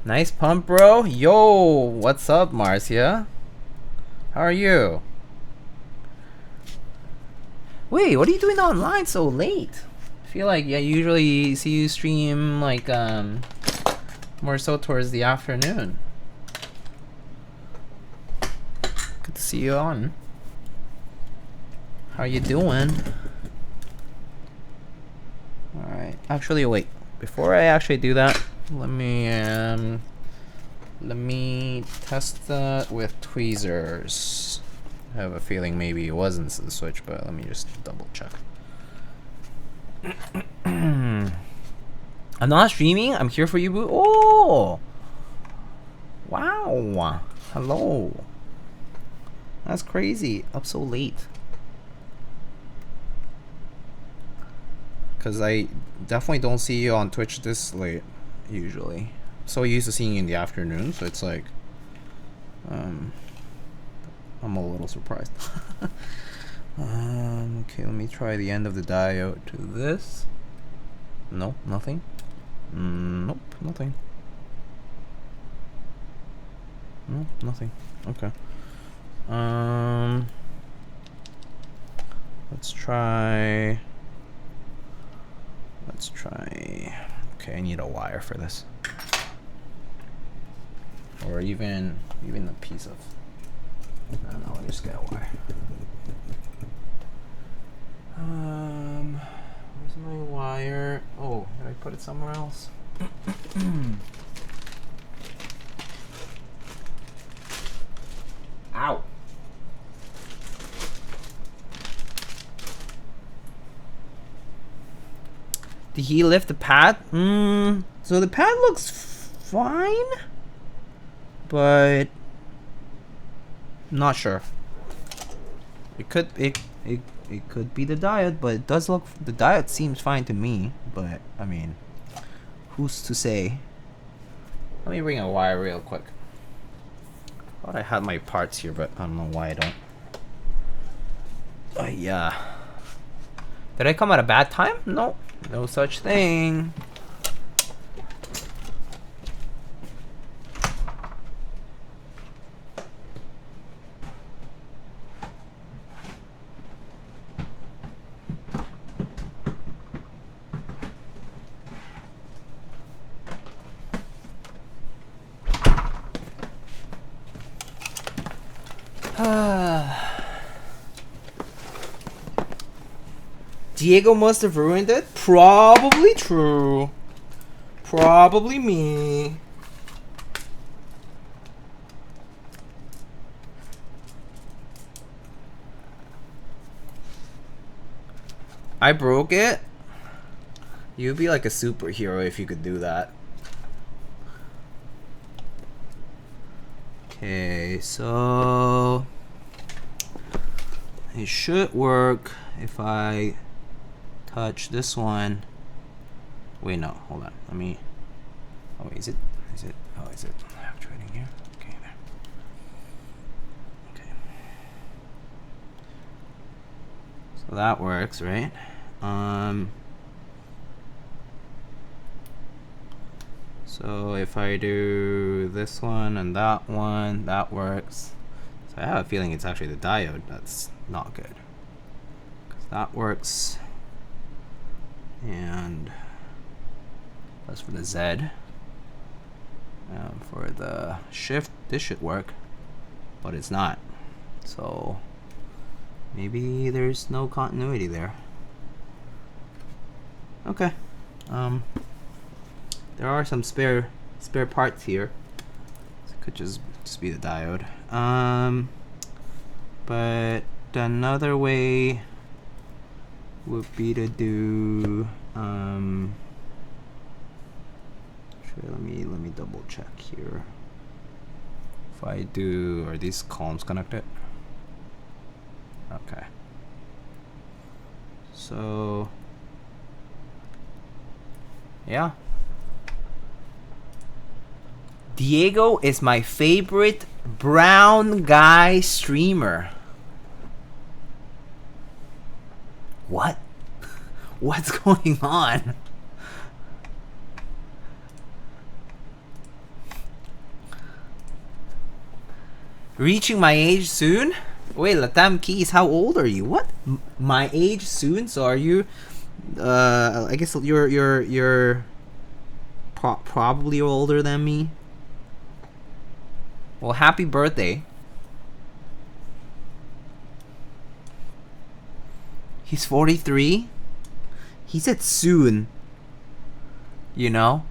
Nice pump, bro. Yo, what's up, Marcia? How are you? Wait, what are you doing online so late? I feel like, yeah, usually see you stream like more so towards the afternoon. Good to see you on. How you doing? Alright. Actually, wait. Before I actually do that, let me test that with tweezers. I have a feeling maybe it wasn't the switch, but let me just double check. I'm not streaming. I'm here for you, boo. Oh! Wow. Hello. That's crazy. Up so late. Because I definitely don't see you on Twitch this late, usually. So used to seeing you in the afternoon, so it's like... I'm a little surprised. Okay, let me try the end of the diode to this. No, nothing. Nope, nothing. No, nothing. Okay. Let's try. Okay, I need a wire for this, or even a piece of. I don't know. Let me just get a wire. Where's my wire? Oh, did I put it somewhere else? Ow. Did he lift the pad? So the pad looks fine, but not sure. It could be the diode, but it does look, the diode seems fine to me, but I mean, who's to say? Let me bring a wire real quick. I thought I had my parts here, but I don't know why I don't. Yeah. Did I come at a bad time? No. No such thing. Diego must have ruined it? Probably true. Probably me. I broke it? You'd be like a superhero if you could do that. Okay, so it should work if I touch this one. Wait, no, hold on. Let me. Oh, is it? Oh, is it actuating here? Okay, there. Okay. So that works, right? So if I do this one and that one, that works. So I have a feeling it's actually the diode that's not good. Because that works. And that's for the Z. For the shift, this should work, but it's not. So maybe there's no continuity there. Okay. There are some spare parts here. So it could just be the diode. But another way would be to do sure, let me double check here. If I do, are these columns connected? Okay. So yeah. Diego is my favorite brown guy streamer. What? What's going on? Reaching my age soon? Wait, Latam Keys, how old are you? What? My age soon? So are you? I guess you're probably older than me. Well, happy birthday. He's 43. He said soon. You know?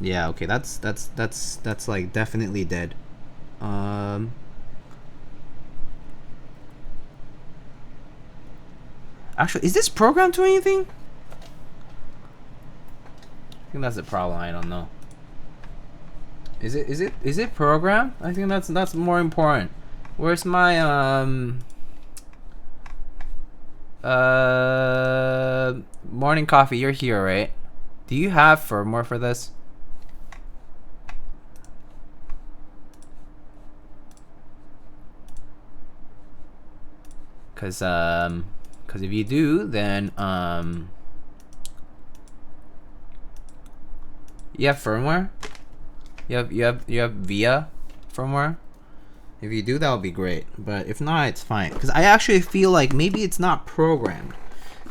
Yeah, okay, that's like definitely dead. Actually, is this programmed to anything? I think that's the problem. I don't know. Is it programmed? I think that's more important. Where's my morning coffee? You're here, right? Do you have firmware for this? Cause if you do, then you have firmware. You have VIA firmware. If you do, that would be great. But if not, it's fine. Because I actually feel like maybe it's not programmed.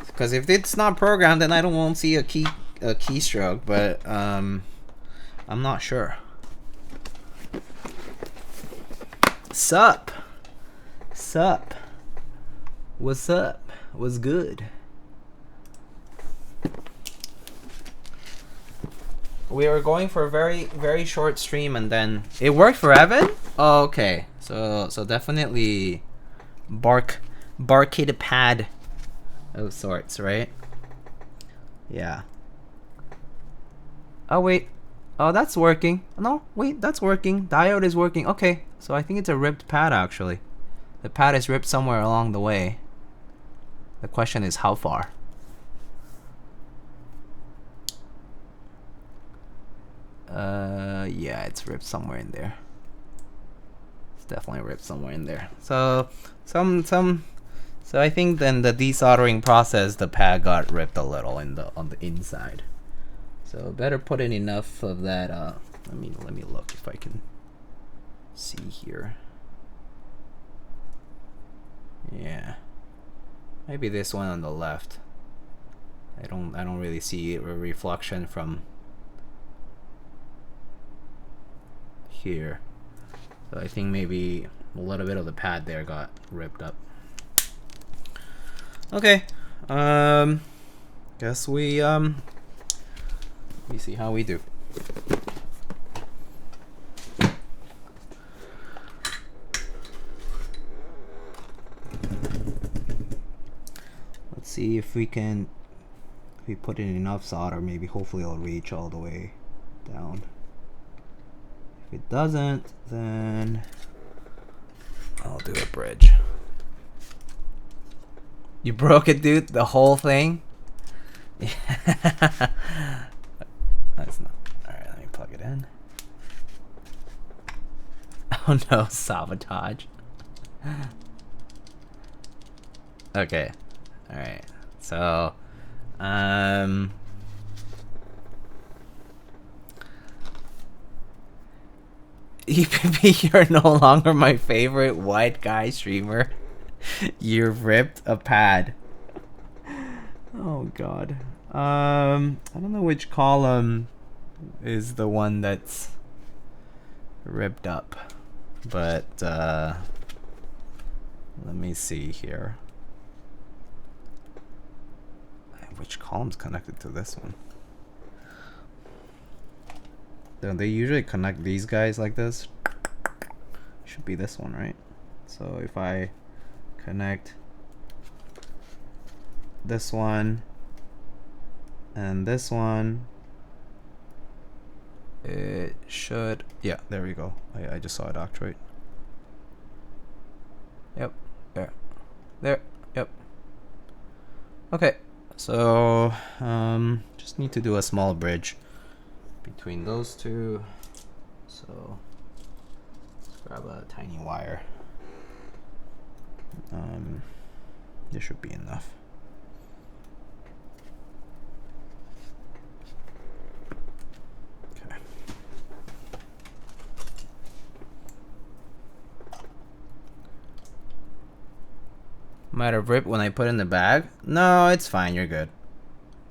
Because if it's not programmed, then I don't want to see a keystroke. But I'm not sure. Sup? What's up? What's good? We were going for a very short stream, and then it worked for Evan. Oh, okay, so definitely barcade pad of sorts, right? Yeah. Oh wait, oh that's working. No, wait, that's working. Diode is working. Okay, so I think it's a ripped pad actually. The pad is ripped somewhere along the way. The question is how far. Yeah, it's ripped somewhere in there. It's definitely ripped somewhere in there. So so I think then the desoldering process, the pad got ripped a little on the inside. So better put in enough of that. Let me look if I can see here. Yeah, maybe this one on the left. I don't really see a reflection from here, so I think maybe a little bit of the pad there got ripped up. Okay, guess we see how we do. Let's see if we put in enough solder, maybe hopefully it'll reach all the way down. If it doesn't, then I'll do a bridge. You broke it, dude? The whole thing? Yeah. That's not. Alright, let me plug it in. Oh no, sabotage. Okay. Alright. So, EPP, you're no longer my favorite white guy streamer. You ripped a pad. Oh god. I don't know which column is the one that's ripped up. But let me see here. Which column's connected to this one? Don't they usually connect these guys like this? Should be this one, right? So if I connect this one and this one, it should, yeah, there we go. I just saw it actuate. Yep, there, yep. Okay, so just need to do a small bridge between those two. So let's grab a tiny wire. This should be enough. Okay. Might have ripped when I put it in the bag. No, it's fine. You're good.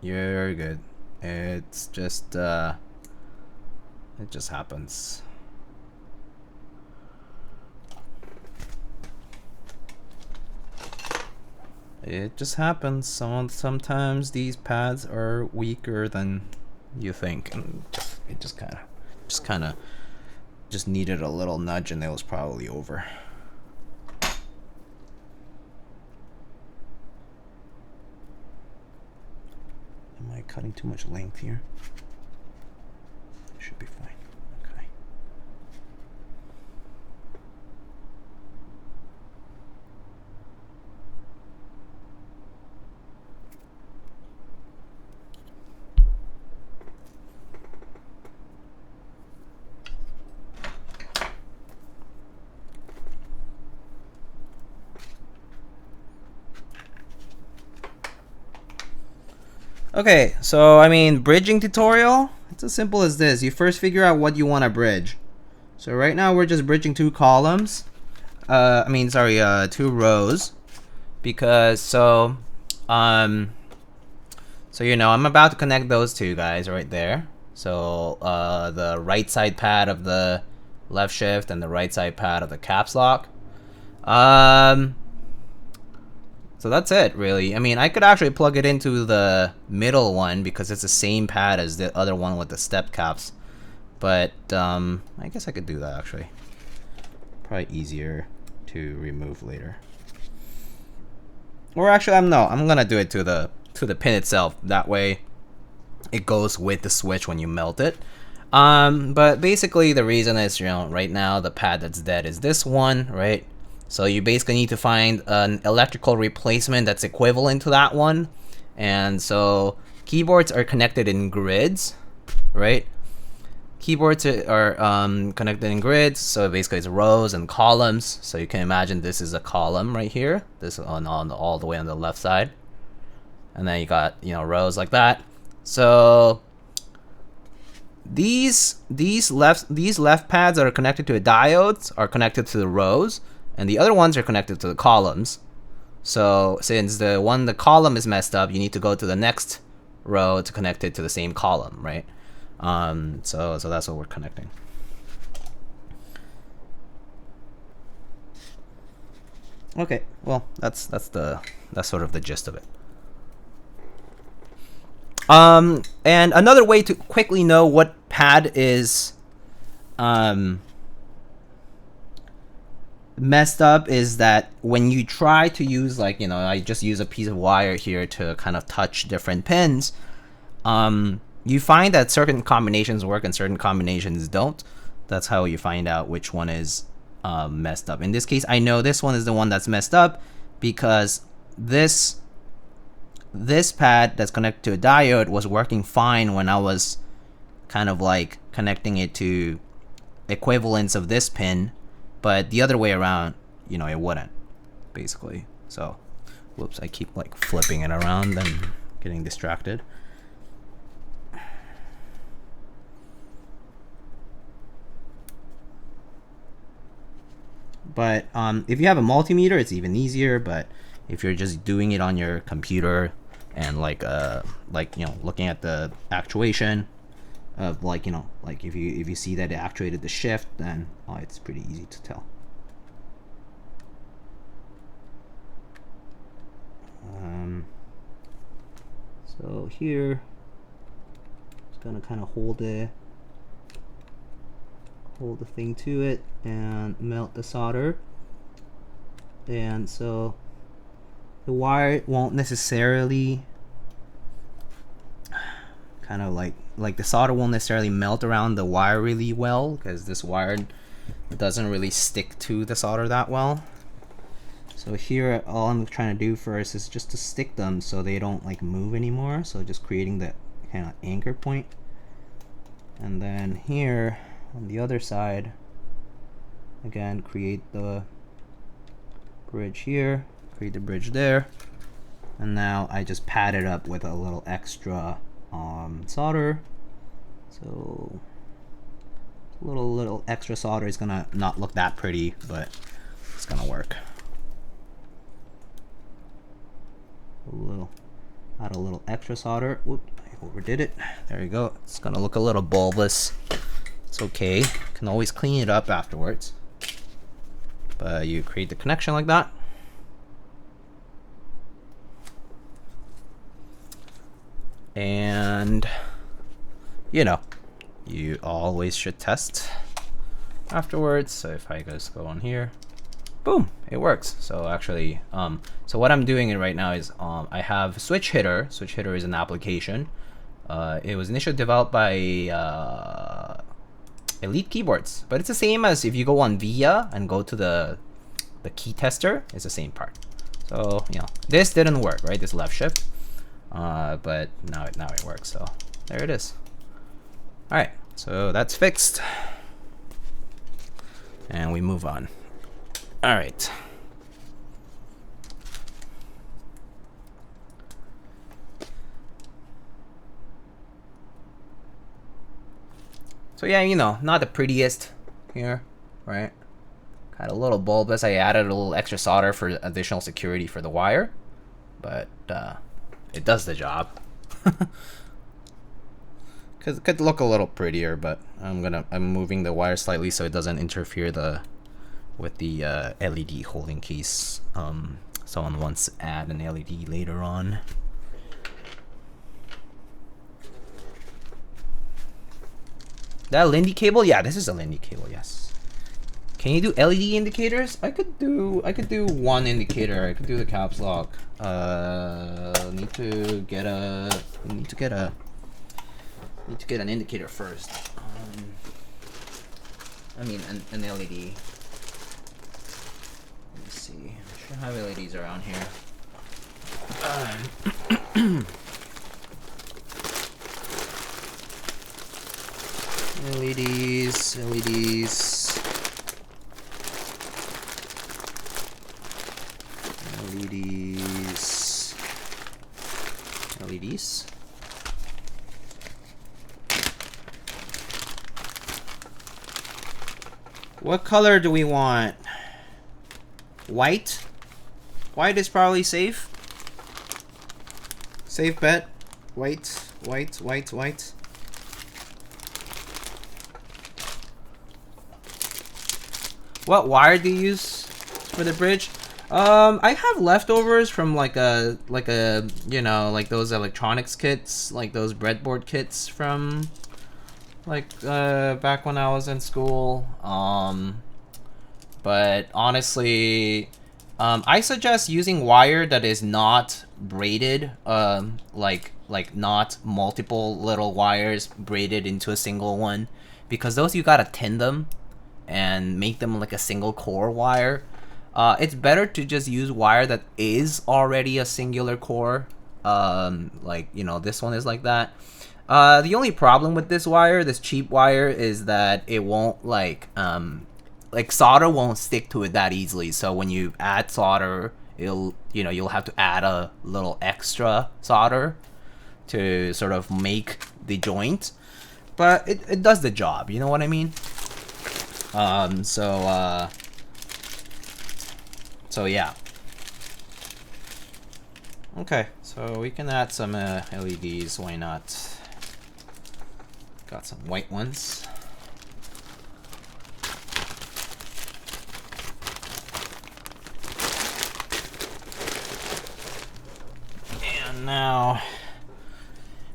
You're good. It's just it just happens. It just happens. Sometimes these pads are weaker than you think, and it just kind of needed a little nudge, and it was probably over. Am I cutting too much length here? Should be fine. Okay. Okay, so I mean, bridging tutorial, it's as simple as this. You first figure out what you want to bridge. So right now we're just bridging two columns. Two rows. Because so you know, I'm about to connect those two guys right there. So the right side pad of the left shift and the right side pad of the caps lock. So that's it, really. I mean, I could actually plug it into the middle one because it's the same pad as the other one with the step caps. But I guess I could do that actually. Probably easier to remove later. Or actually, I'm gonna do it to the pin itself. That way, it goes with the switch when you melt it. But basically, the reason is, you know, right now the pad that's dead is this one, right? So you basically need to find an electrical replacement that's equivalent to that one. And so keyboards are connected in grids, right? Keyboards are connected in grids. So basically it's rows and columns. So you can imagine this is a column right here. This on all the way on the left side. And then you got, you know, rows like that. So these left pads that are connected to the diodes are connected to the rows. And the other ones are connected to the columns. So since the column is messed up, you need to go to the next row to connect it to the same column, right? So that's what we're connecting. Okay, well that's sort of the gist of it. And another way to quickly know what pad is messed up is that when you try to use, like, you know, I just use a piece of wire here to kind of touch different pins, you find that certain combinations work and certain combinations don't. That's how you find out which one is messed up. In this case, I know this one is the one that's messed up because this pad that's connected to a diode was working fine when I was kind of like connecting it to equivalents of this pin. But the other way around, you know, it wouldn't, basically. So, whoops, I keep like flipping it around and getting distracted. But if you have a multimeter, it's even easier. But if you're just doing it on your computer and like you know, looking at the actuation, of like, you know, like if you see that it actuated the shift, then it's pretty easy to tell. So here it's gonna kind of hold the thing to it and melt the solder, and so the wire won't necessarily kind of like the solder won't necessarily melt around the wire really well, because this wire doesn't really stick to the solder that well. So here all I'm trying to do first is just to stick them so they don't like move anymore, so just creating that kind of anchor point. And then here on the other side, again, create the bridge here, create the bridge there, and now I just pad it up with a little extra solder. So a little extra solder is gonna not look that pretty, but it's gonna work. Add a little extra solder. Whoop, I overdid it. There you go. It's gonna look a little bulbous. It's okay. Can always clean it up afterwards. But you create the connection like that. And you know, you always should test afterwards. So if I just go on here, boom, it works. So actually, so what I'm doing right now is I have Switch Hitter. Switch Hitter is an application. It was initially developed by Elite Keyboards, but it's the same as if you go on VIA and go to the key tester. It's the same part. So you know, this didn't work, right? This left shift, but now it works. So there it is. All right, so that's fixed, and we move on. All right. So yeah, you know, not the prettiest here, right? Kind of a little bulbous. I added a little extra solder for additional security for the wire, but it does the job. Cause it could look a little prettier, but I'm moving the wire slightly so it doesn't interfere with the LED holding case. Someone wants to add an LED later on. That Lindy cable? Yeah, this is a Lindy cable, yes. Can you do LED indicators? I could do one indicator. I could do the caps lock. Need to get an indicator first. I mean an LED. Let me see. I should have LEDs around here. LEDs. What color do we want? White? White is probably safe. Safe bet. White. What wire do you use for the bridge? I have leftovers from like a you know, like those electronics kits, like those breadboard kits from like back when I was in school. But honestly, I suggest using wire that is not braided, like not multiple little wires braided into a single one, because those you gotta tin them and make them like a single core wire. It's better to just use wire that is already a singular core. Like, you know, this one is like that. The only problem with this wire, this cheap wire, is that it won't like solder won't stick to it that easily. So when you add solder, you'll have to add a little extra solder to sort of make the joint. But it does the job, you know what I mean? So yeah. Okay, so we can add some LEDs, why not? Got some white ones. And now,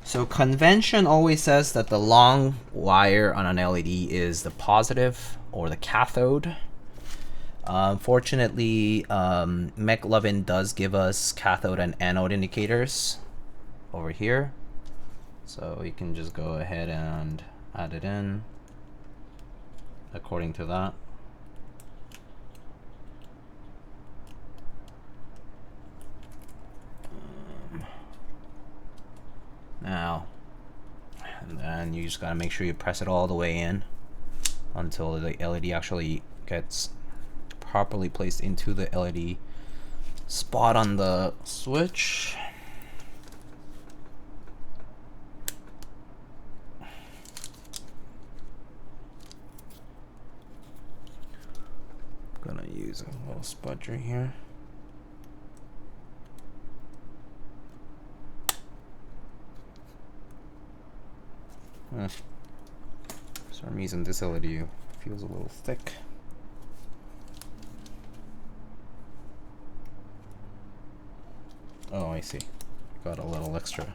so convention always says that the long wire on an LED is the positive or the cathode. Fortunately, McLovin does give us cathode and anode indicators over here. So you can just go ahead and add it in according to that. Now, and then you just gotta make sure you press it all the way in until the LED actually gets properly placed into the LED spot on the switch. Gonna use a little spudger here. For some reason this LED feels a little thick. Oh, I see. Got a little extra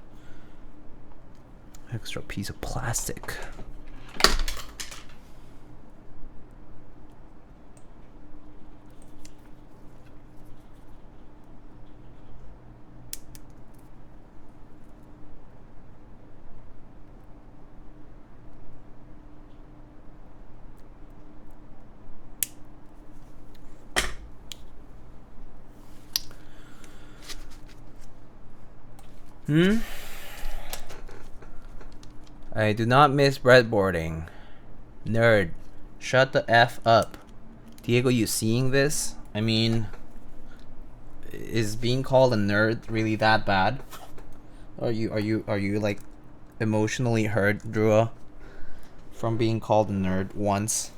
piece of plastic. I do not miss breadboarding. Nerd, shut the F up. Diego, you seeing this? I mean, is being called a nerd really that bad? Are you like emotionally hurt, Drua, from being called a nerd once?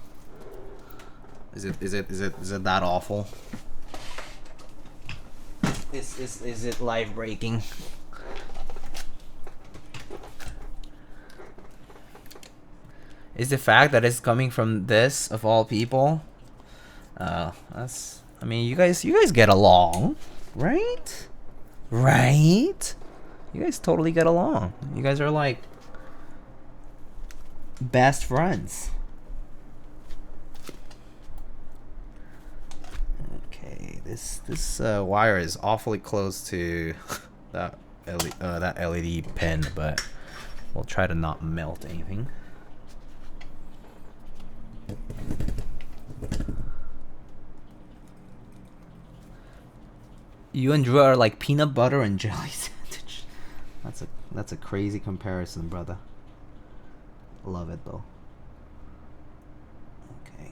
Is it that awful? Is it life breaking? Is the fact that it's coming from this of all people? That's. I mean, you guys get along, right? Right? You guys totally get along. You guys are like best friends. Okay, this wire is awfully close to that LED pin, but we'll try to not melt anything. You and Drew are like peanut butter and jelly sandwich. That's a crazy comparison, brother. Love it though. Okay.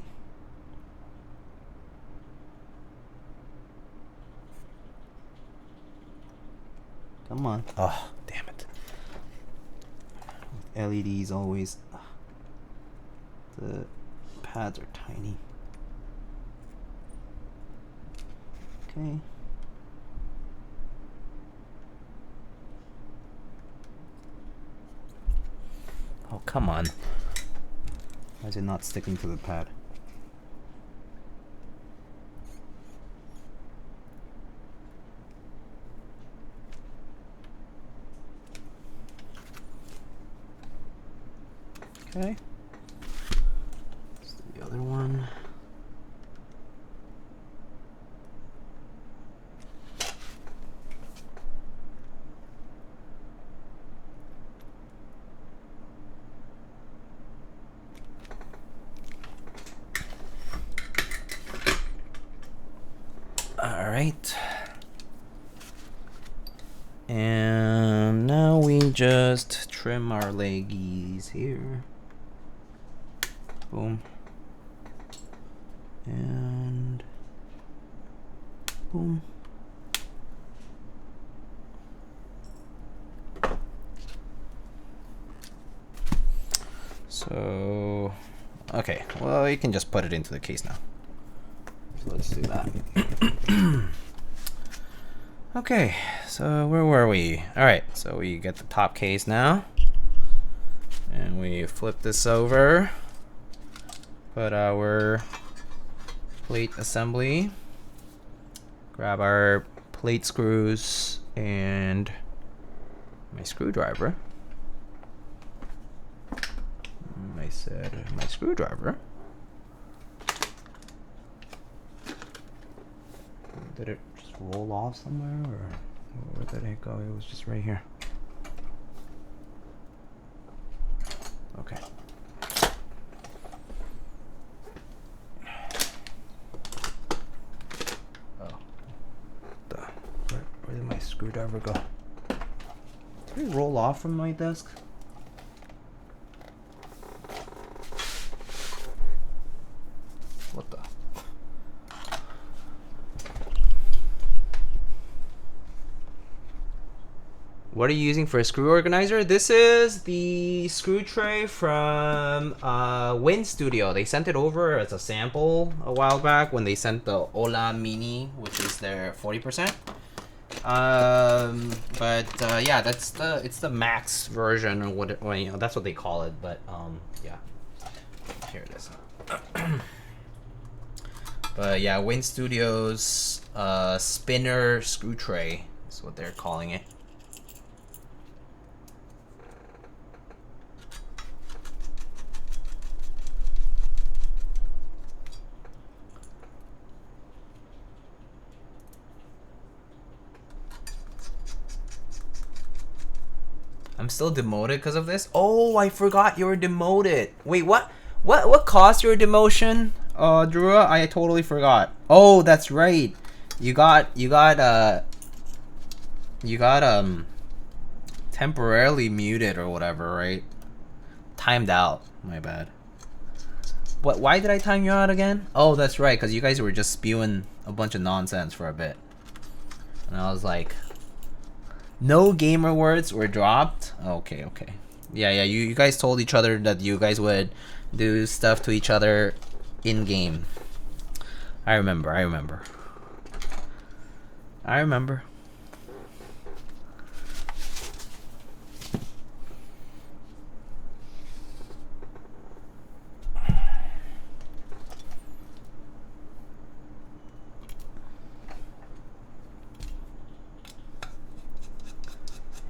Come on. Oh, damn it. LEDs always. The pads are tiny. Okay. Oh, come on. Why is it not sticking to the pad? Okay. Let's do the other one. Alright. And now we just trim our leggies here. Boom. And boom. So, okay, well, you can just put it into the case now. So let's do that. Okay, so where were we? Alright, so we get the top case now. And we flip this over, put our plate assembly, grab our plate screws and my screwdriver. I said my screwdriver. Did it just roll off somewhere, or where did it go? It was just right here. Okay. Oh. Where did my screwdriver go? Did it roll off from my desk? What the? What are you using for a screw organizer? This is the screw tray from Win Studio. They sent it over as a sample a while back when they sent the Ola Mini, which is their 40%. Yeah, it's the max version, or what, well, you know, that's what they call it. But yeah, here it is. But yeah, Win Studios spinner screw tray is what they're calling it. I'm still demoted because of this. Oh, I forgot you were demoted. Wait, what? What caused your demotion, Drew? I totally forgot. Oh, that's right. You got temporarily muted or whatever, right? Timed out. My bad. What? Why did I time you out again? Oh, that's right. Because you guys were just spewing a bunch of nonsense for a bit, and I was like, no gamer words were dropped. Okay. Yeah. You guys told each other that you guys would do stuff to each other in game. I remember.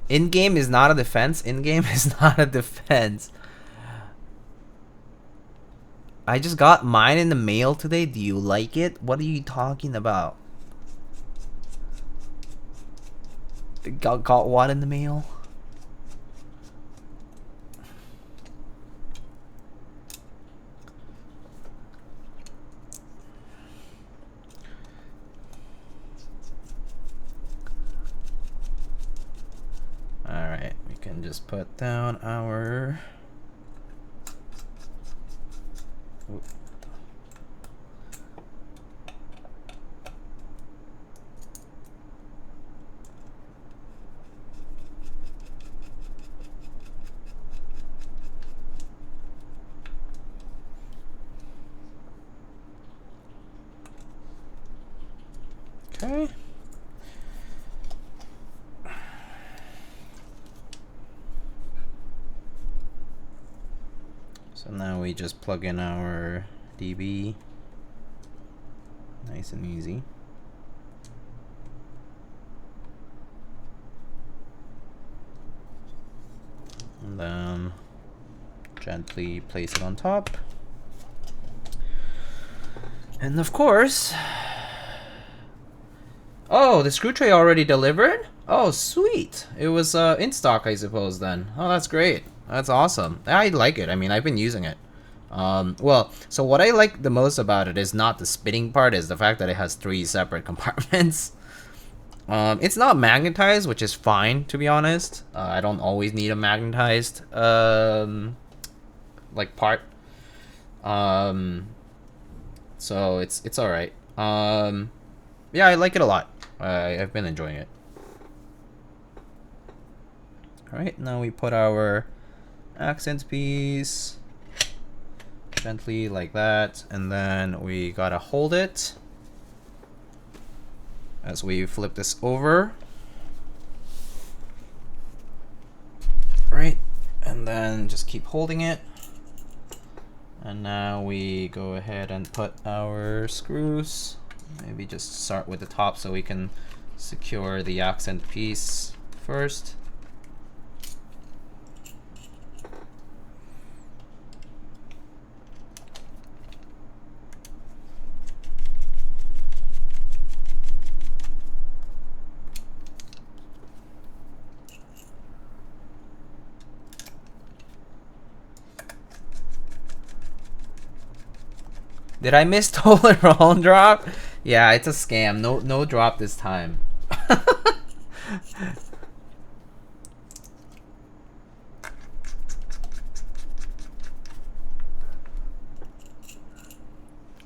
In-game is not a defense. In-game is not a defense. I just got mine in the mail today. Do you like it? What are you talking about? Got what in the mail? Alright, we can just put down our... Okay. So now we just plug in our DB. Nice and easy. And then gently place it on top. And of course, oh, the screw tray already delivered? Oh, sweet. It was in stock, I suppose, then. Oh, that's great. That's awesome. I like it. I mean, I've been using it. Well, so what I like the most about it is not the spinning part, is the fact that it has 3 separate compartments. It's not magnetized, which is fine, to be honest. I don't always need a magnetized like part. So it's all right. Yeah, I like it a lot. I've been enjoying it. All right, now we put our accent piece gently like that, and then we gotta hold it as we flip this over. Right, and And then just keep holding it. And now we go ahead and put our screws. Maybe just start with the top so we can secure the accent piece first. Did I miss total roll drop? Yeah, it's a scam. No drop this time.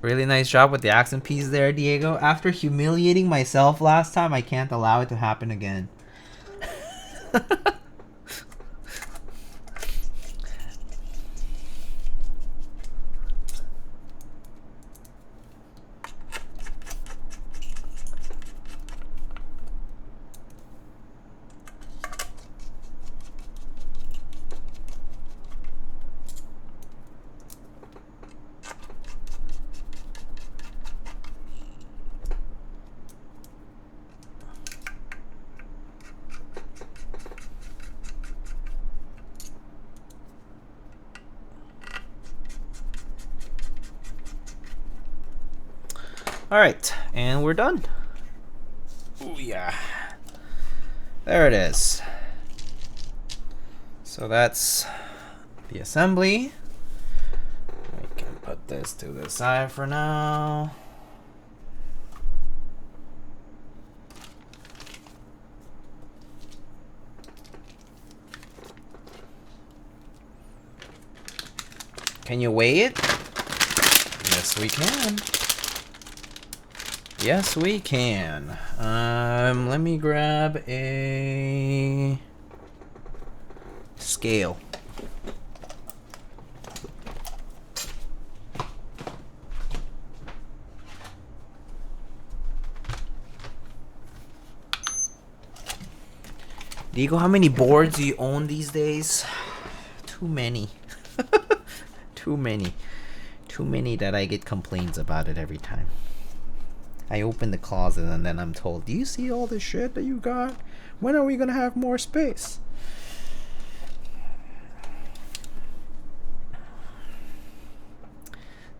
Really nice job with the accent piece there, Diego. After humiliating myself last time, I can't allow it to happen again. All right, and we're done. Oh yeah, there it is. So that's the assembly. We can put this to the side for now. Can you weigh it? Yes, we can. Yes, we can. Let me grab a scale. Diego, how many boards do you own these days? Too many. Too many. Too many that I get complaints about it every time. I open the closet and then I'm told, do you see all this shit that you got? When are we gonna have more space?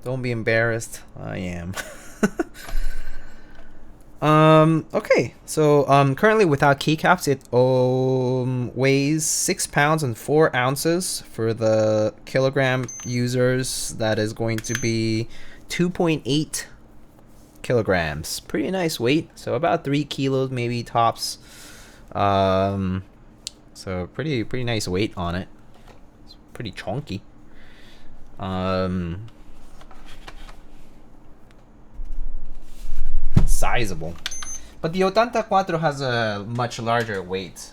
Don't be embarrassed. I am. Okay, so currently without keycaps it weighs 6 pounds and 4 ounces. For the kilogram users, that is going to be 2.8 kilograms. Pretty nice weight. So about 3 kilos maybe tops. So pretty nice weight on it. It's pretty chunky. Sizable. But the 84 has a much larger weight,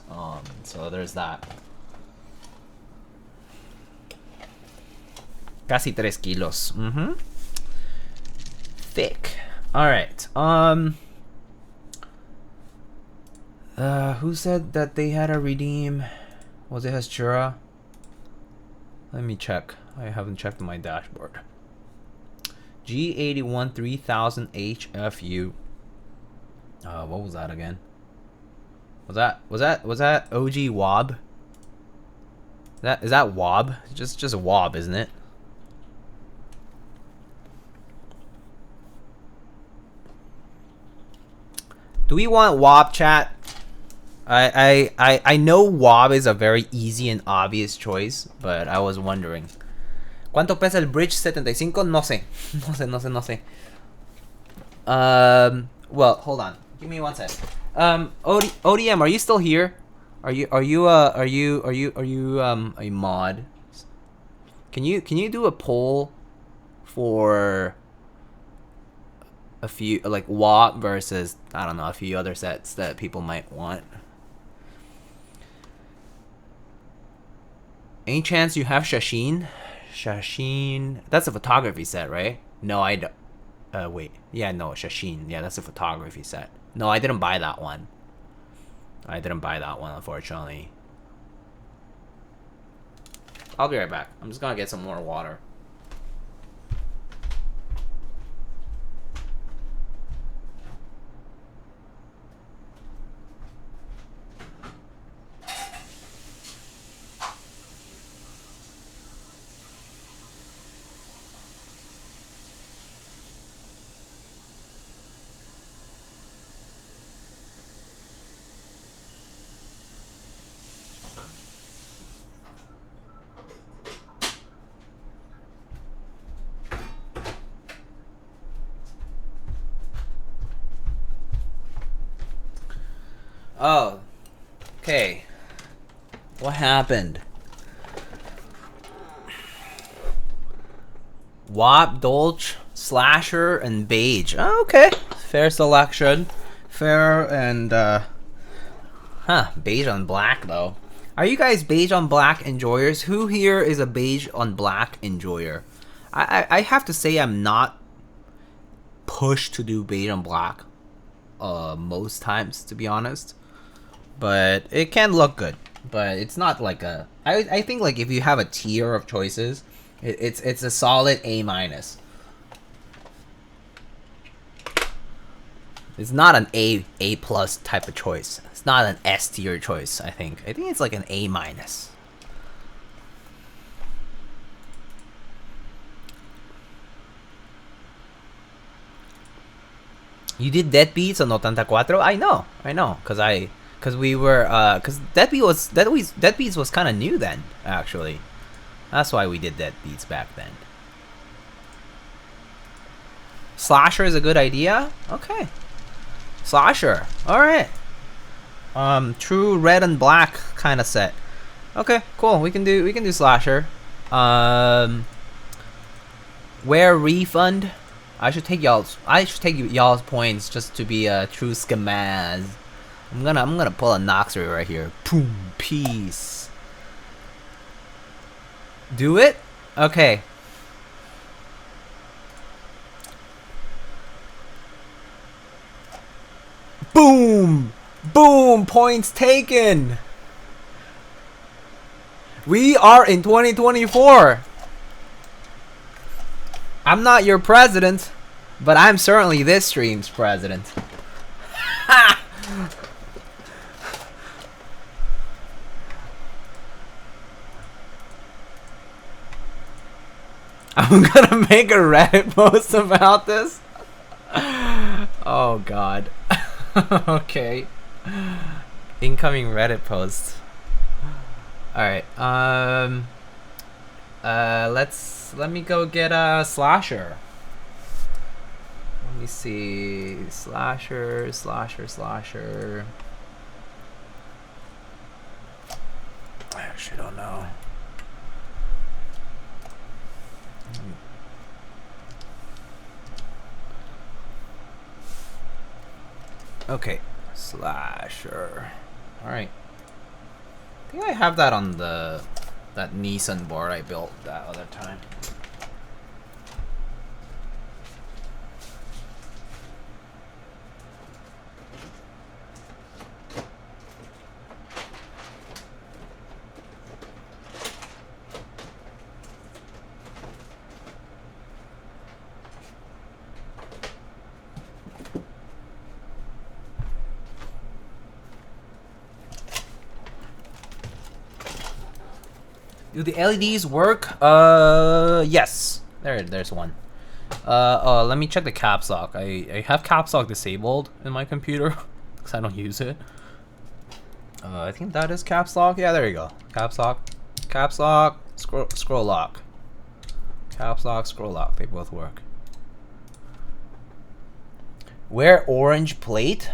so there's that. Casi 3 kilos. Thick. Alright. Who said that they had a redeem? Was it Hasjura? Let me check. I haven't checked my dashboard. G81 3000 HFU. What was that again? Was that OG Wob? Is that Wob? Just a Wob, isn't it? Do we want Wob, chat? I know Wob is a very easy and obvious choice, but I was wondering. ¿Cuánto pesa el bridge 75? No sé. No sé. Well, hold on. Give me one sec. ODM, are you still here? Are you a mod? Can you do a poll for a few, like WAP versus, I don't know, a few other sets that people might want? Any chance you have Shashin? Shashin, that's a photography set, right? No, I don't. Wait. Yeah, no, Shashin. Yeah, that's a photography set. No, I didn't buy that one. Unfortunately. I'll be right back. I'm just gonna get some more water. Oh, okay. What happened? WAP, Dolce, Slasher, and Beige. Oh, okay. Fair selection. Fair and, beige on black, though. Are you guys beige on black enjoyers? Who here is a beige on black enjoyer? I have to say I'm not pushed to do beige on black most times, to be honest. But it can look good. But it's not like a... I think like if you have a tier of choices, it's a solid A-. It's not an A+ type of choice. It's not an S tier choice, I think. I think it's like an A-. You did Deadbeats on 84? I know, cause we were, cause Deadbeats was kind of new then, actually. That's why we did Deadbeats back then. Slasher is a good idea. Okay, Slasher. All right. True red and black kind of set. Okay, cool. We can do Slasher. Where refund? I should take y'all's points just to be a true scamaz. I'm gonna pull a Noxer right here. Boom, peace. Do it? Okay. Boom! Boom! Points taken! We are in 2024! I'm not your president, but I'm certainly this stream's president. Ha! I'm gonna make a Reddit post about this. Oh god. Okay. Incoming Reddit post. Alright, let me go get a Slasher. Let me see. Slasher. I actually don't know. Okay, Slasher. Alright. I think I have that on that Nissan board I built that other time. Do the LEDs work? Yes. There's one. Let me check the caps lock. I have caps lock disabled in my computer because I don't use it. I think that is caps lock. Yeah, there you go. Caps lock, scroll lock. Caps lock, scroll lock. They both work. Wear orange plate.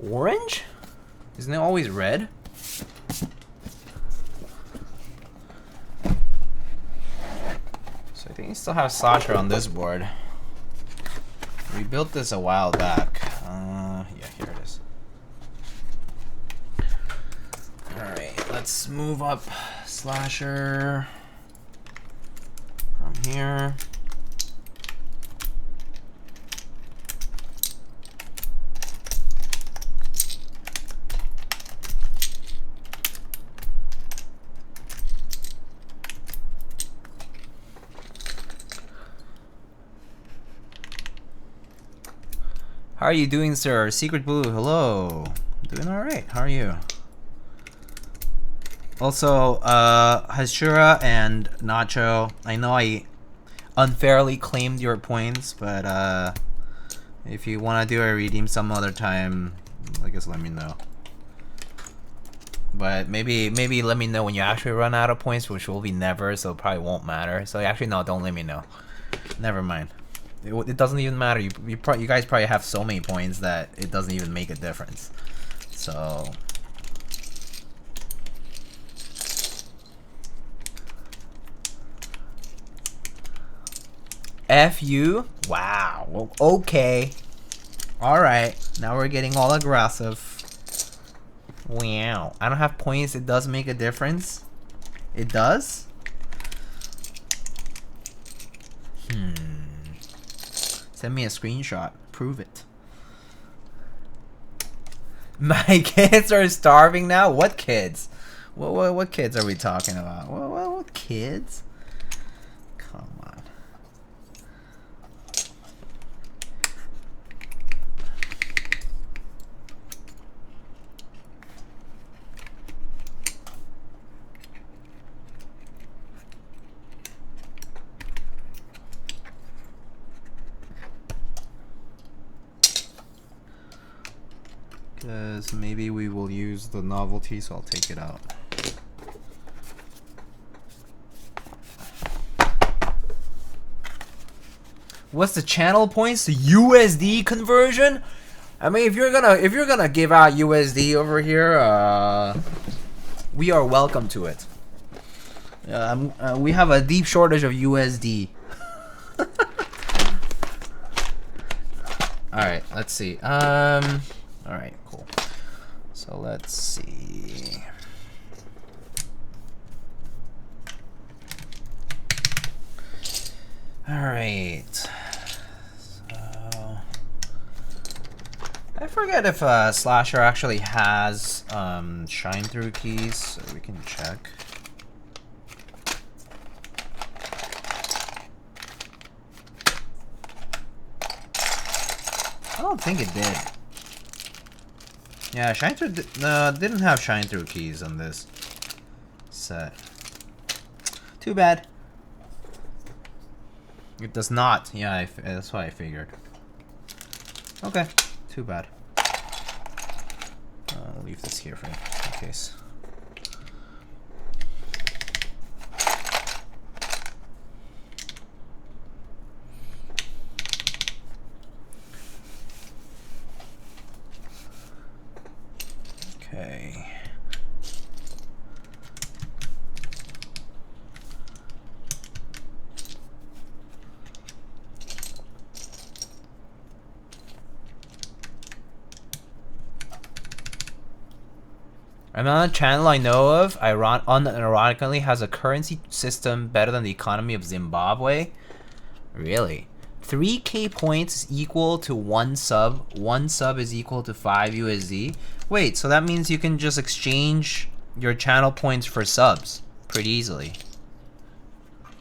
Orange? Isn't it always red? I think you still have Slasher on this board. We built this a while back. Yeah, here it is. Alright, let's move up Slasher from here. How are you doing, sir? Secret Blue, hello. Doing alright, how are you? Also, Hashura and Nacho, I know I unfairly claimed your points, but if you want to do a redeem some other time, I guess let me know. But maybe let me know when you actually run out of points, which will be never, so it probably won't matter. So actually, no, don't let me know. Never mind. It doesn't even matter. You guys probably have so many points that it doesn't even make a difference. So. F you? Wow. Well, okay. Alright. Now we're getting all aggressive. Wow. I don't have points. It does make a difference. It does? Send me a screenshot. Prove it. My kids are starving now? What kids? What kids are we talking about? What kids? Come on. Because maybe we will use the novelty, so I'll take it out. What's the channel points? The USD conversion? I mean, if you're gonna give out USD over here, we are welcome to it. We have a deep shortage of USD. All right, let's see. All right, cool. So let's see. All right. So I forget if Slasher actually has shine through keys, so we can check. I don't think it did. Yeah, shine through didn't have shine through keys on this set. Too bad. It does not. Yeah, that's what I figured. Okay, too bad. I'll leave this here for in case. Okay. Another channel I know of, unironically, has a currency system better than the economy of Zimbabwe. Really? 3k points is equal to 1 sub. 1 sub is equal to 5 USD. Wait, so that means you can just exchange your channel points for subs pretty easily.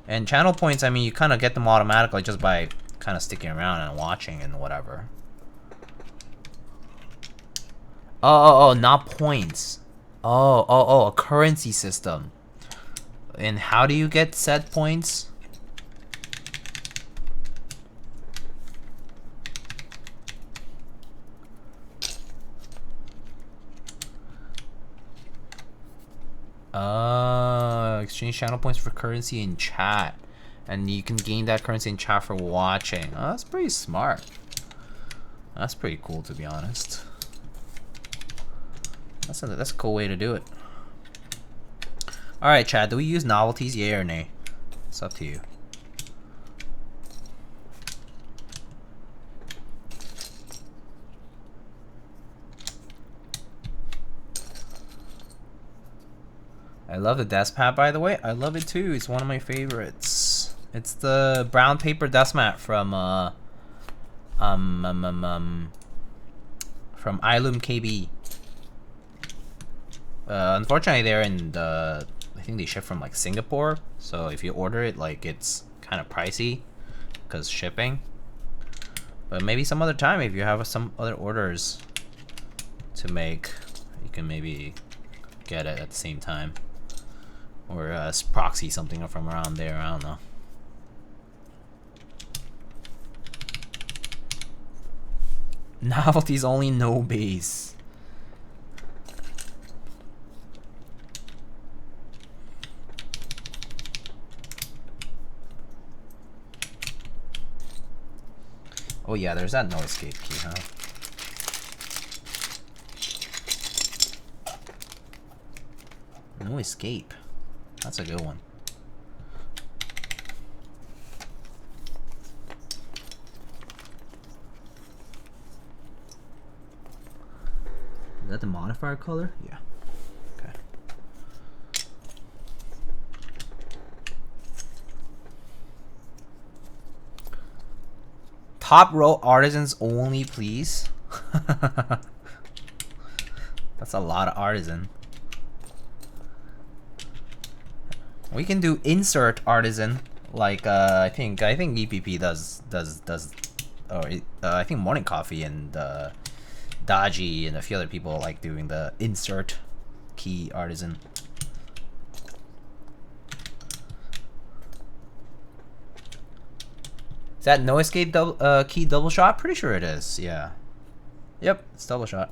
And channel points, I mean, you kind of get them automatically just by kind of sticking around and watching and whatever. Oh, not points. Oh, a currency system. And how do you get said points? Exchange channel points for currency in chat. And you can gain that currency in chat for watching. Oh, that's pretty smart. That's pretty cool, to be honest. That's a cool way to do it. Alright, chat, do we use novelties, yay or nay? It's up to you. I love the desk mat, by the way. I love it too. It's one of my favorites. It's the brown paper desk mat from iLoom KB. Unfortunately, they're in the. I think they ship from like Singapore. So if you order it, like it's kind of pricey, because shipping. But maybe some other time, if you have some other orders to make, you can maybe get it at the same time. Or proxy something from around there, I don't know. Novelties only, no base. Oh yeah, there's that no escape key, huh? No escape. That's a good one. Is that the modifier color? Yeah. Okay. Top row artisans only, please. That's a lot of artisan. We can do insert artisan, like I think EPP does, or I think Morning Coffee and Dodgy and a few other people like doing the insert key artisan. Is that no escape key double shot? Pretty sure it is. Yeah. Yep, it's double shot.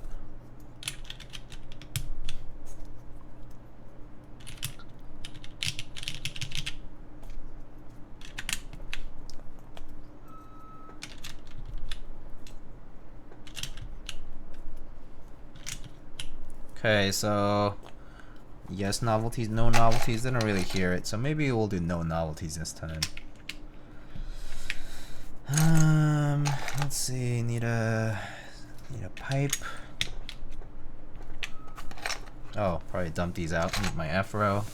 Okay, so yes, novelties, no novelties. Didn't really hear it, so maybe we'll do no novelties this time. Let's see. Need a pipe. Oh, probably dump these out. Need my afro.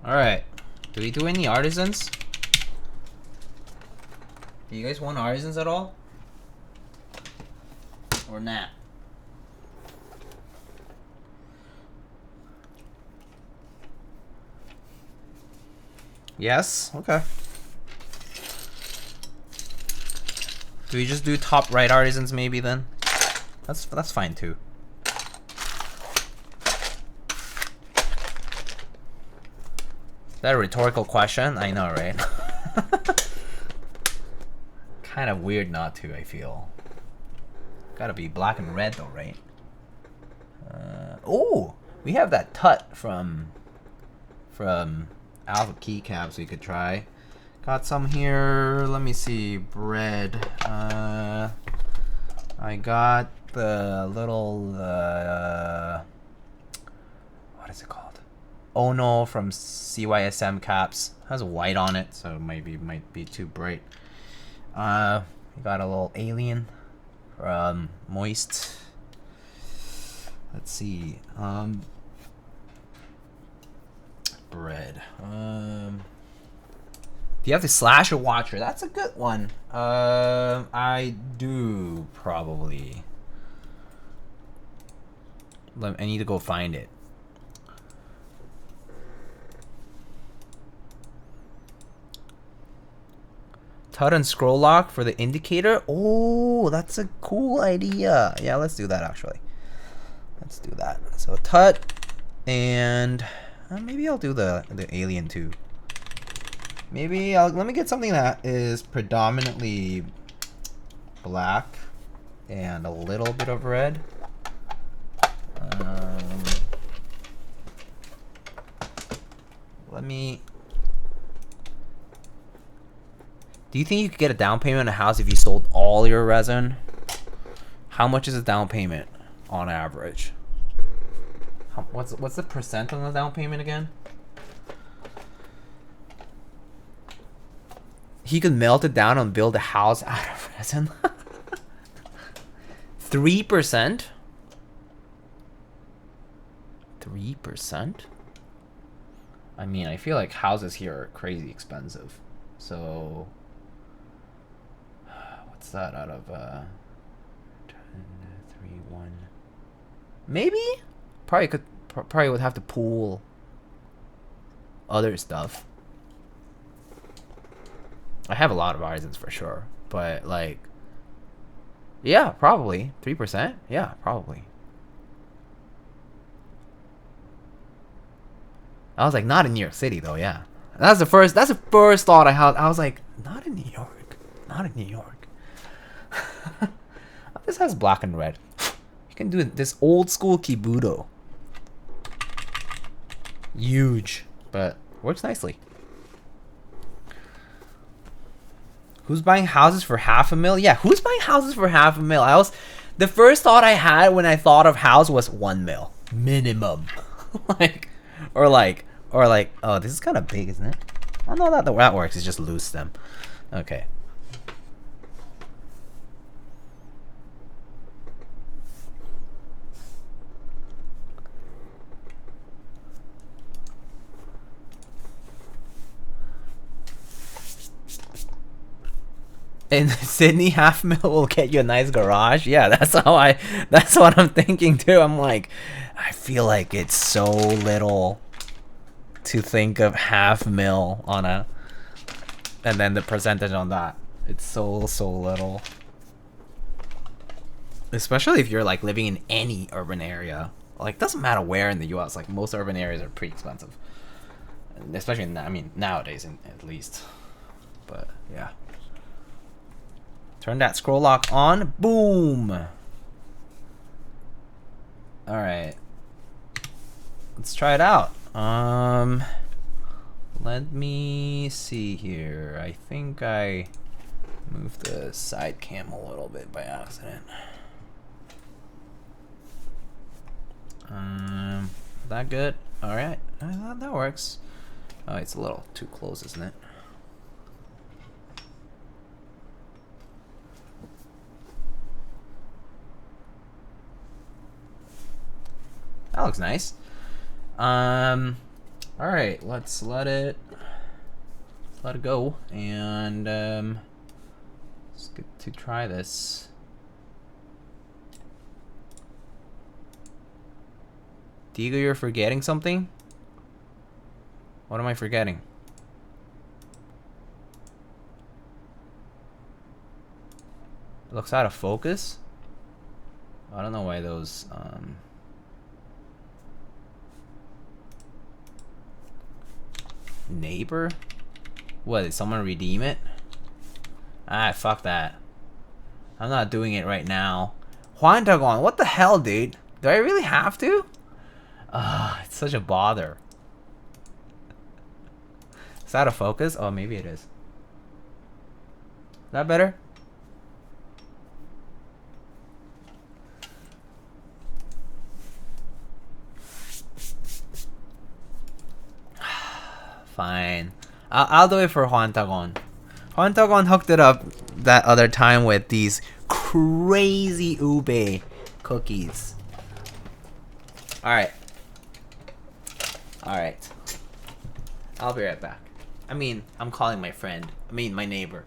Alright. Do we do any artisans? Do you guys want artisans at all? Or not? Yes? Okay. Do we just do top right artisans maybe then? That's fine too. Is that a rhetorical question? I know, right? Kind of weird not to, I feel. Gotta be black and red though, right? Oh! We have that tut from Alpha Keycaps we could try. Got some here. Let me see. Bread. I got the little what is it called? Ono from CYSM Caps. Has white on it, so maybe might be too bright. We got a little alien from Moist. Let's see. Bread. Do you have the Slasher Watcher? That's a good one. I do probably. I need to go find it. TUT and scroll lock for the indicator. Oh, that's a cool idea. Yeah, let's do that actually. Let's do that. So TUT, and maybe I'll do the alien too. Maybe let me get something that is predominantly black and a little bit of red. Let me. Do you think you could get a down payment on a house if you sold all your resin? How much is a down payment on average? What's the percent on the down payment again? He could melt it down and build a house out of resin. 3%? 3%? I mean, I feel like houses here are crazy expensive. So what's that out of 10, 3, 1? Maybe? Probably would have to pool other stuff. I have a lot of arisings for sure, but like, yeah, probably 3%. Yeah, probably. I was like, not in New York City though. Yeah, that's the first thought I had. I was like, not in New York, not in New York. This has black and red. You can do this old school kibudo. Huge, but works nicely. Who's buying houses for $500,000? Yeah, who's buying houses for $500,000? The first thought I had when I thought of house was $1 million minimum. or like, oh, this is kind of big, isn't it? I know that works. It's just loose stem. Okay. In Sydney, $500,000 will get you a nice garage. Yeah, that's what I'm thinking too. I'm like, I feel like it's so little to think of $500,000 on a, and then the percentage on that. It's so little. Especially if you're like living in any urban area. Like, doesn't matter where in the US, like most urban areas are pretty expensive. And especially nowadays at least. But yeah. Turn that scroll lock on. Boom. All right. Let's try it out. Let me see here. I think I moved the side cam a little bit by accident. That good? All right. That works. Oh, it's a little too close, isn't it? That looks nice. All right, let's let it go, and let's get to try this. Diego, you're forgetting something? What am I forgetting? It looks out of focus. I don't know why those neighbor? What, did someone redeem it? Ah, fuck that. I'm not doing it right now. Juan Dragon, what the hell, dude? Do I really have to? It's such a bother. Is that out of focus? Oh, maybe it is. Is that better? Fine. I'll do it for Juan Tagon. Juan Tagon hooked it up that other time with these crazy ube cookies. Alright. Alright. I'll be right back. I mean, I'm calling my friend. I mean, my neighbor.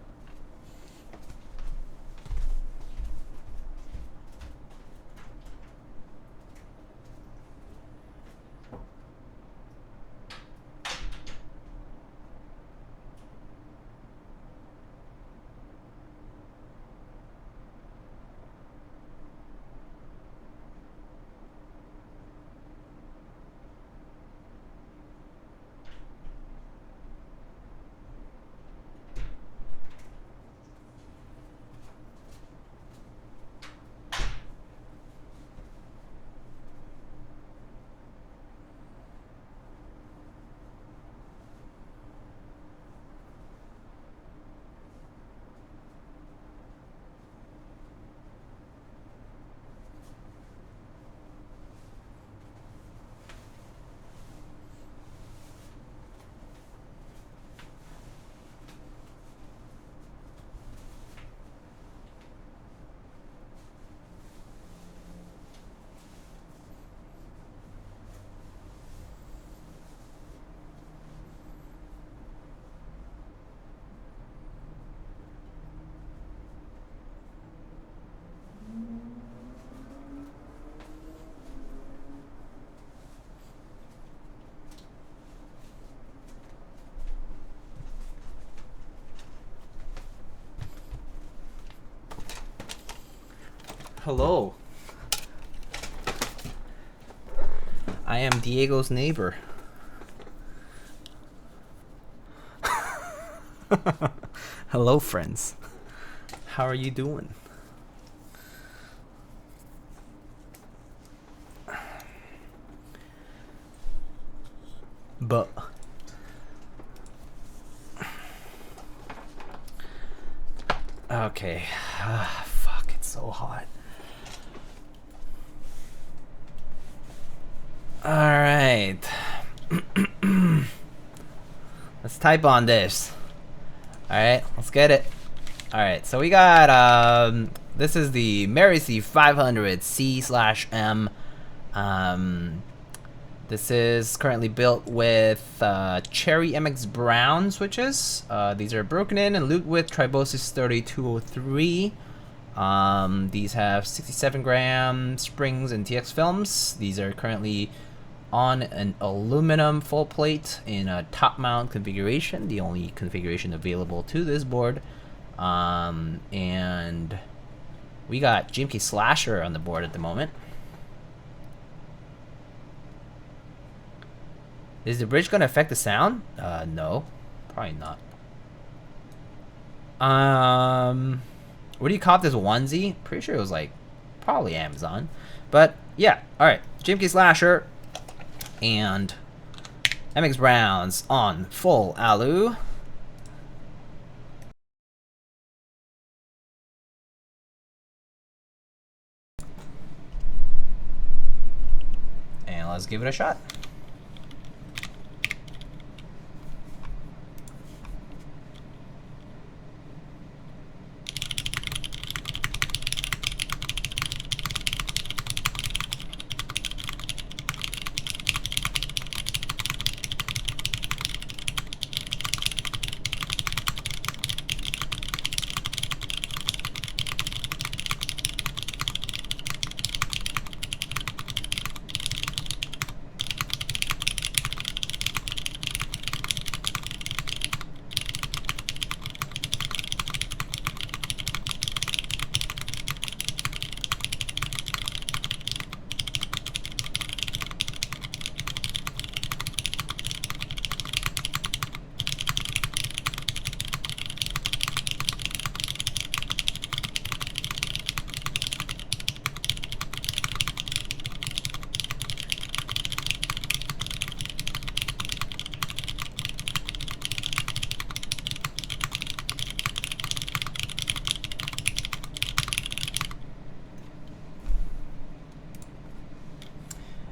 Hello. I am Diego's neighbor. Hello, friends. How are you doing? But okay. Fuck, it's so hot. All right. Let's type on this. All right, let's get it. All right, so we got this is the Merisi 500 C/M. This is currently built with Cherry MX Brown switches. These are broken in and lubed with TriboSys 3203. These have 67 gram springs and TX films. These are currently on an aluminum full plate in a top mount configuration, the only configuration available to this board. And we got GMK Slasher on the board at the moment. Is the bridge gonna affect the sound? No, probably not. Where do you cop this onesie? Pretty sure it was like probably Amazon, but yeah. All right, GMK Slasher and MX Browns on full alu. And let's give it a shot.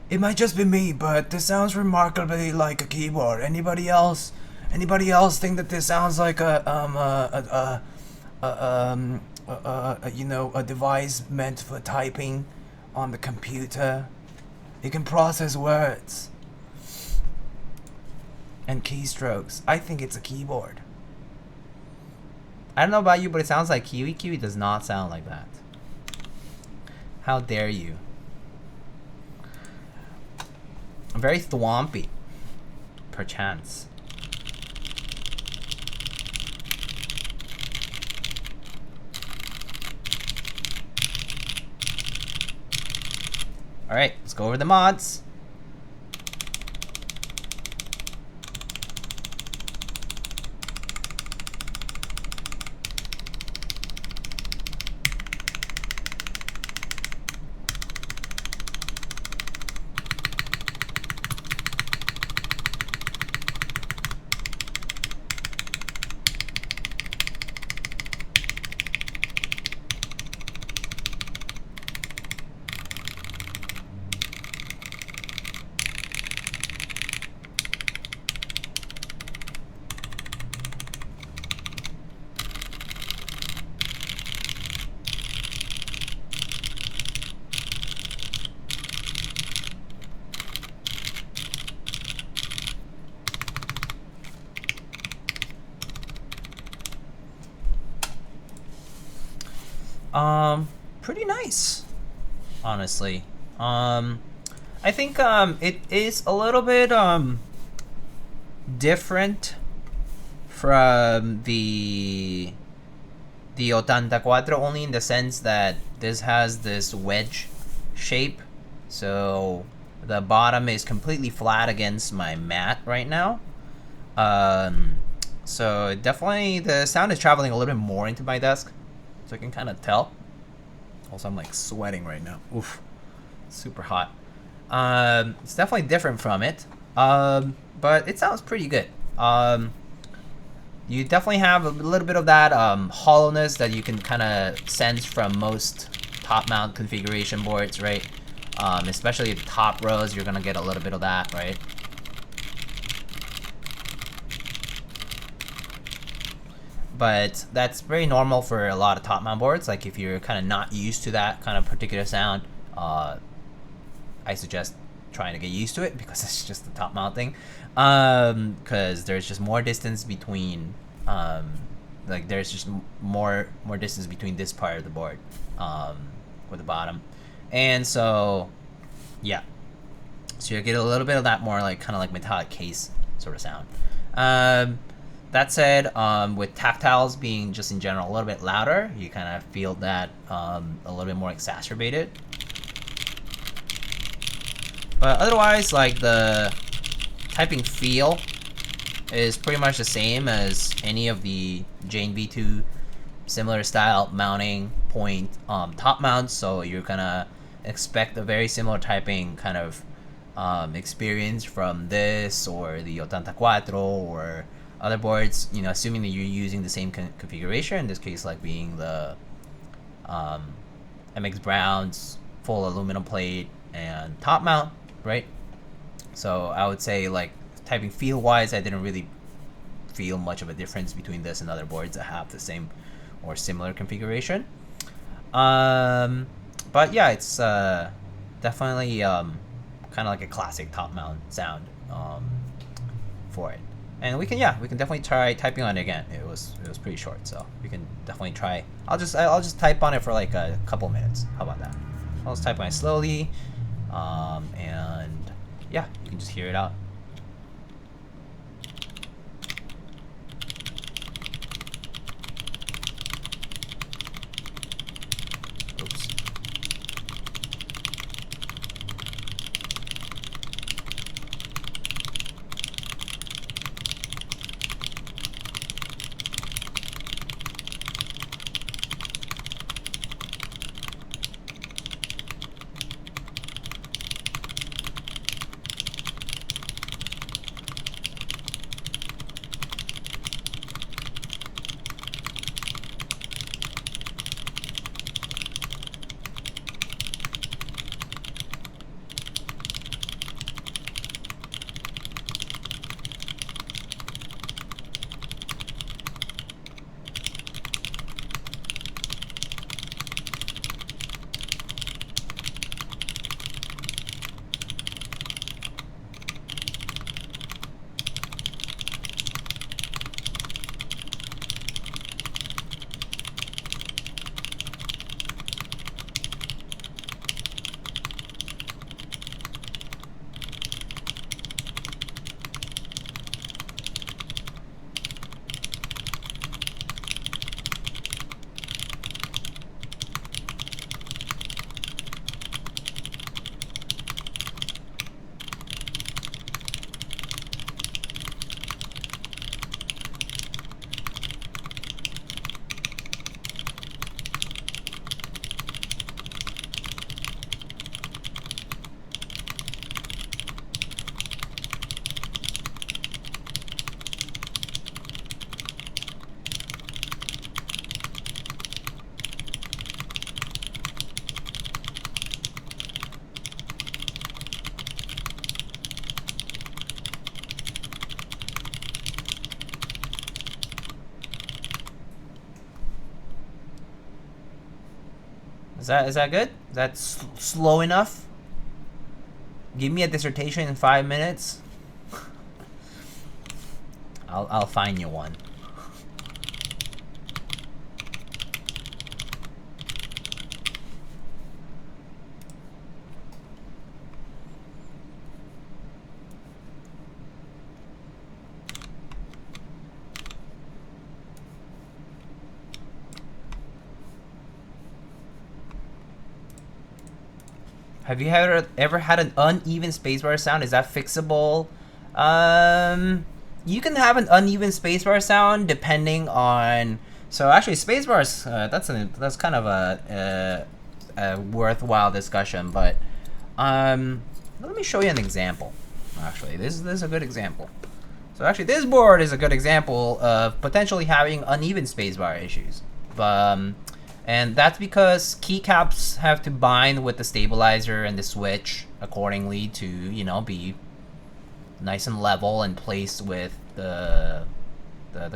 It might just be me, but this sounds remarkably like a keyboard. Anybody else? Anybody else think that this sounds like a device meant for typing on the computer? It can process words and keystrokes. I think it's a keyboard. I don't know about you, but it sounds like Kiwi. Kiwi does not sound like that. How dare you? Very thwompy, perchance. All right, let's go over the mods. Pretty nice, honestly. I think it is a little bit different from the 84, only in the sense that this has this wedge shape, so the bottom is completely flat against my mat right now. So definitely the sound is traveling a little bit more into my desk, so I can kind of tell. Also, I'm like sweating right now. Oof, super hot. It's definitely different from it, but it sounds pretty good. You definitely have a little bit of that hollowness that you can kind of sense from most top mount configuration boards, right? Especially the top rows, you're gonna get a little bit of that, right? But that's very normal for a lot of top mount boards. Like if you're kind of not used to that kind of particular sound, I suggest trying to get used to it, because it's just the top mount thing. Because there's just more distance between, like there's just more distance between this part of the board, with the bottom, and so yeah, so you get a little bit of that more like kind of like metallic case sort of sound. That said, with tactiles being just in general a little bit louder, you kind of feel that a little bit more exacerbated. But otherwise, like the typing feel is pretty much the same as any of the Jane V2 similar style mounting point top mounts. So you're gonna expect a very similar typing kind of experience from this or the 84 or other boards, you know, assuming that you're using the same configuration, in this case like being the MX Brown's full aluminum plate and top mount, right? So I would say like typing feel wise, I didn't really feel much of a difference between this and other boards that have the same or similar configuration. But yeah, it's definitely kind of like a classic top mount sound for it. And we can definitely try typing on it again. It was pretty short, so we can definitely try. I'll just type on it for like a couple minutes. How about that? I'll just type on it slowly, and yeah, you can just hear it out. Oops. Is that good? Is that slow enough? Give me a dissertation in 5 minutes. I'll find you one. Have you ever had an uneven spacebar sound? Is that fixable? You can have an uneven spacebar sound depending on. So actually, spacebars. That's kind of a worthwhile discussion. But let me show you an example. Actually, this is a good example. So actually, this board is a good example of potentially having uneven spacebar issues. And that's because keycaps have to bind with the stabilizer and the switch accordingly to, you know, be nice and level and placed with the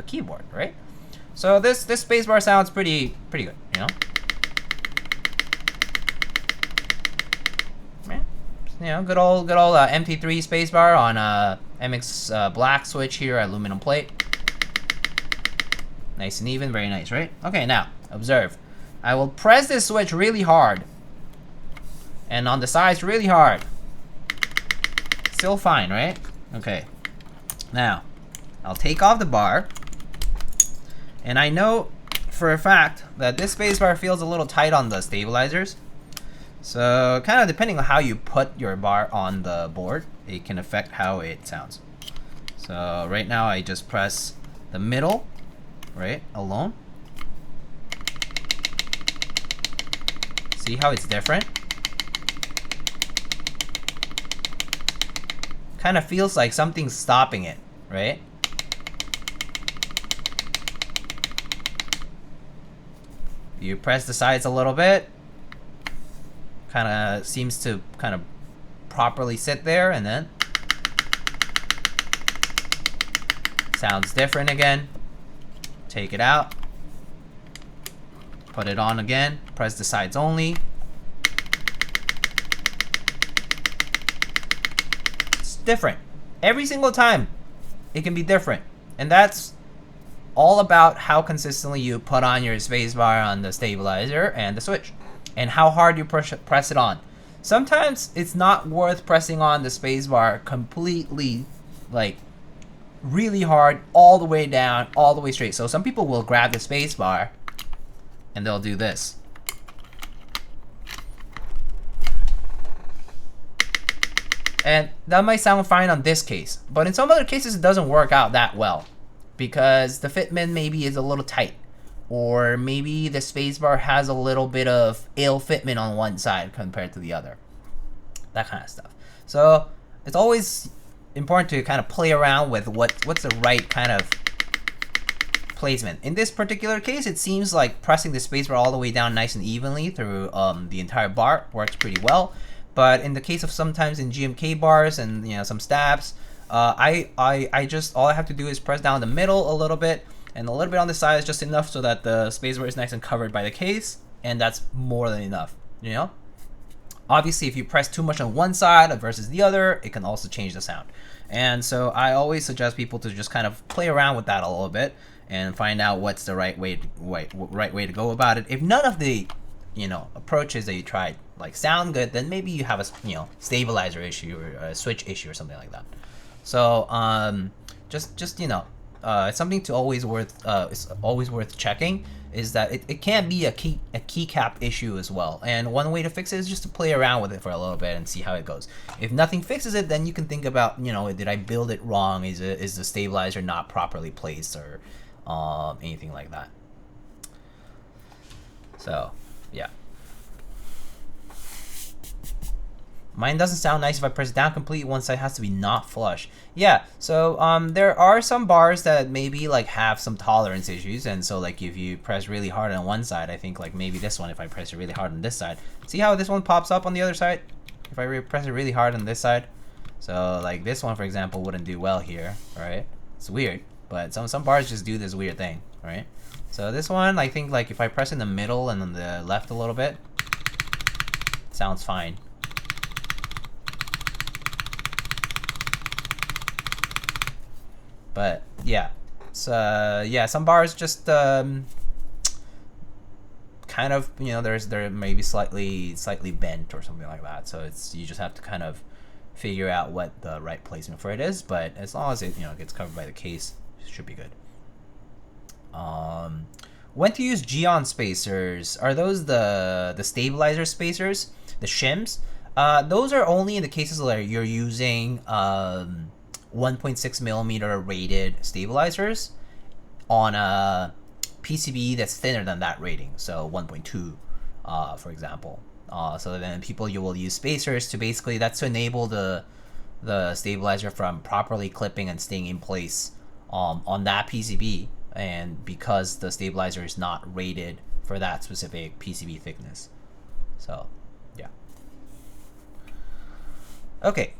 keyboard, right? So this spacebar sounds pretty good, you know. You know, good old MT3 spacebar on MX black switch here, aluminum plate. Nice and even, very nice, right? Okay, now observe. I will press this switch really hard, and on the sides really hard. Still fine, right? Okay. Now, I'll take off the bar, and I know for a fact that this spacebar feels a little tight on the stabilizers. So, kind of depending on how you put your bar on the board, it can affect how it sounds. So, right now I just press the middle, right, alone. See how it's different? Kind of feels like something's stopping it, right? You press the sides a little bit. Kind of seems to kind of properly sit there, and then sounds different again. Take it out. Put it on again. Press the sides only. It's different. Every single time, it can be different. And that's all about how consistently you put on your spacebar on the stabilizer and the switch, and how hard you press it on. Sometimes it's not worth pressing on the spacebar completely, like really hard, all the way down, all the way straight. So some people will grab the spacebar and they'll do this. And that might sound fine on this case, but in some other cases it doesn't work out that well because the fitment maybe is a little tight, or maybe the spacebar has a little bit of ill fitment on one side compared to the other. That kind of stuff. So it's always important to kind of play around with what's the right kind of placement. In this particular case, it seems like pressing the spacebar all the way down nice and evenly through the entire bar works pretty well. But in the case of sometimes in GMK bars and, you know, some stabs, I just, all I have to do is press down the middle a little bit, and a little bit on the side is just enough so that the spacebar is nice and covered by the case, and that's more than enough, you know? Obviously, if you press too much on one side versus the other, it can also change the sound. And so I always suggest people to just kind of play around with that a little bit and find out what's the right way to go about it. If none of the, you know, approaches that you tried like sound good, then maybe you have a, you know, stabilizer issue or a switch issue or something like that. So just you know, it's something to always it's always worth checking, is that it can be a keycap issue as well. And one way to fix it is just to play around with it for a little bit and see how it goes. If nothing fixes it, then you can think about, you know, did I build it wrong? Is the stabilizer not properly placed, or anything like that. So yeah. Mine doesn't sound nice if I press down completely. One side has to be not flush. Yeah, so there are some bars that maybe like have some tolerance issues, and so like if you press really hard on one side, I think like maybe this one, if I press it really hard on this side, see how this one pops up on the other side? If I press it really hard on this side, so like this one for example wouldn't do well here, right? It's weird, but some bars just do this weird thing, right? So this one, I think like if I press in the middle and on the left a little bit, it sounds fine. But yeah, so yeah, some bars just kind of, you know, they're maybe slightly bent or something like that. So it's, you just have to kind of figure out what the right placement for it is. But as long as it, you know, gets covered by the case, it should be good. When to use Geon spacers? Are those the stabilizer spacers, the shims? Those are only in the cases where you're using 1.6 millimeter rated stabilizers on a PCB that's thinner than that rating, so 1.2, for example. So then you will use spacers to basically, that's to enable the stabilizer from properly clipping and staying in place on that PCB, and because the stabilizer is not rated for that specific PCB thickness. So yeah. Okay.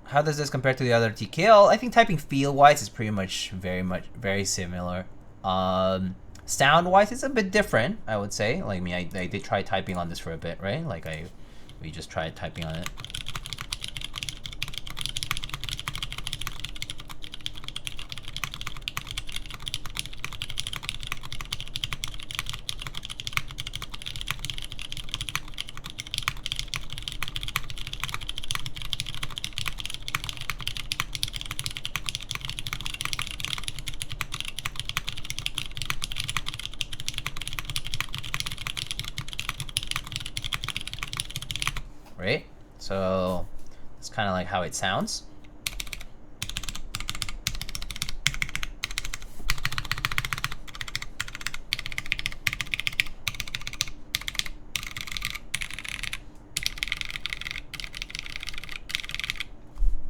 How does this compare to the other TKL? I think typing feel-wise is pretty much very similar. Sound-wise, it's a bit different, I would say. Like me, I did try typing on this for a bit, right? Like we just tried typing on it. Right? So it's kind of like how it sounds.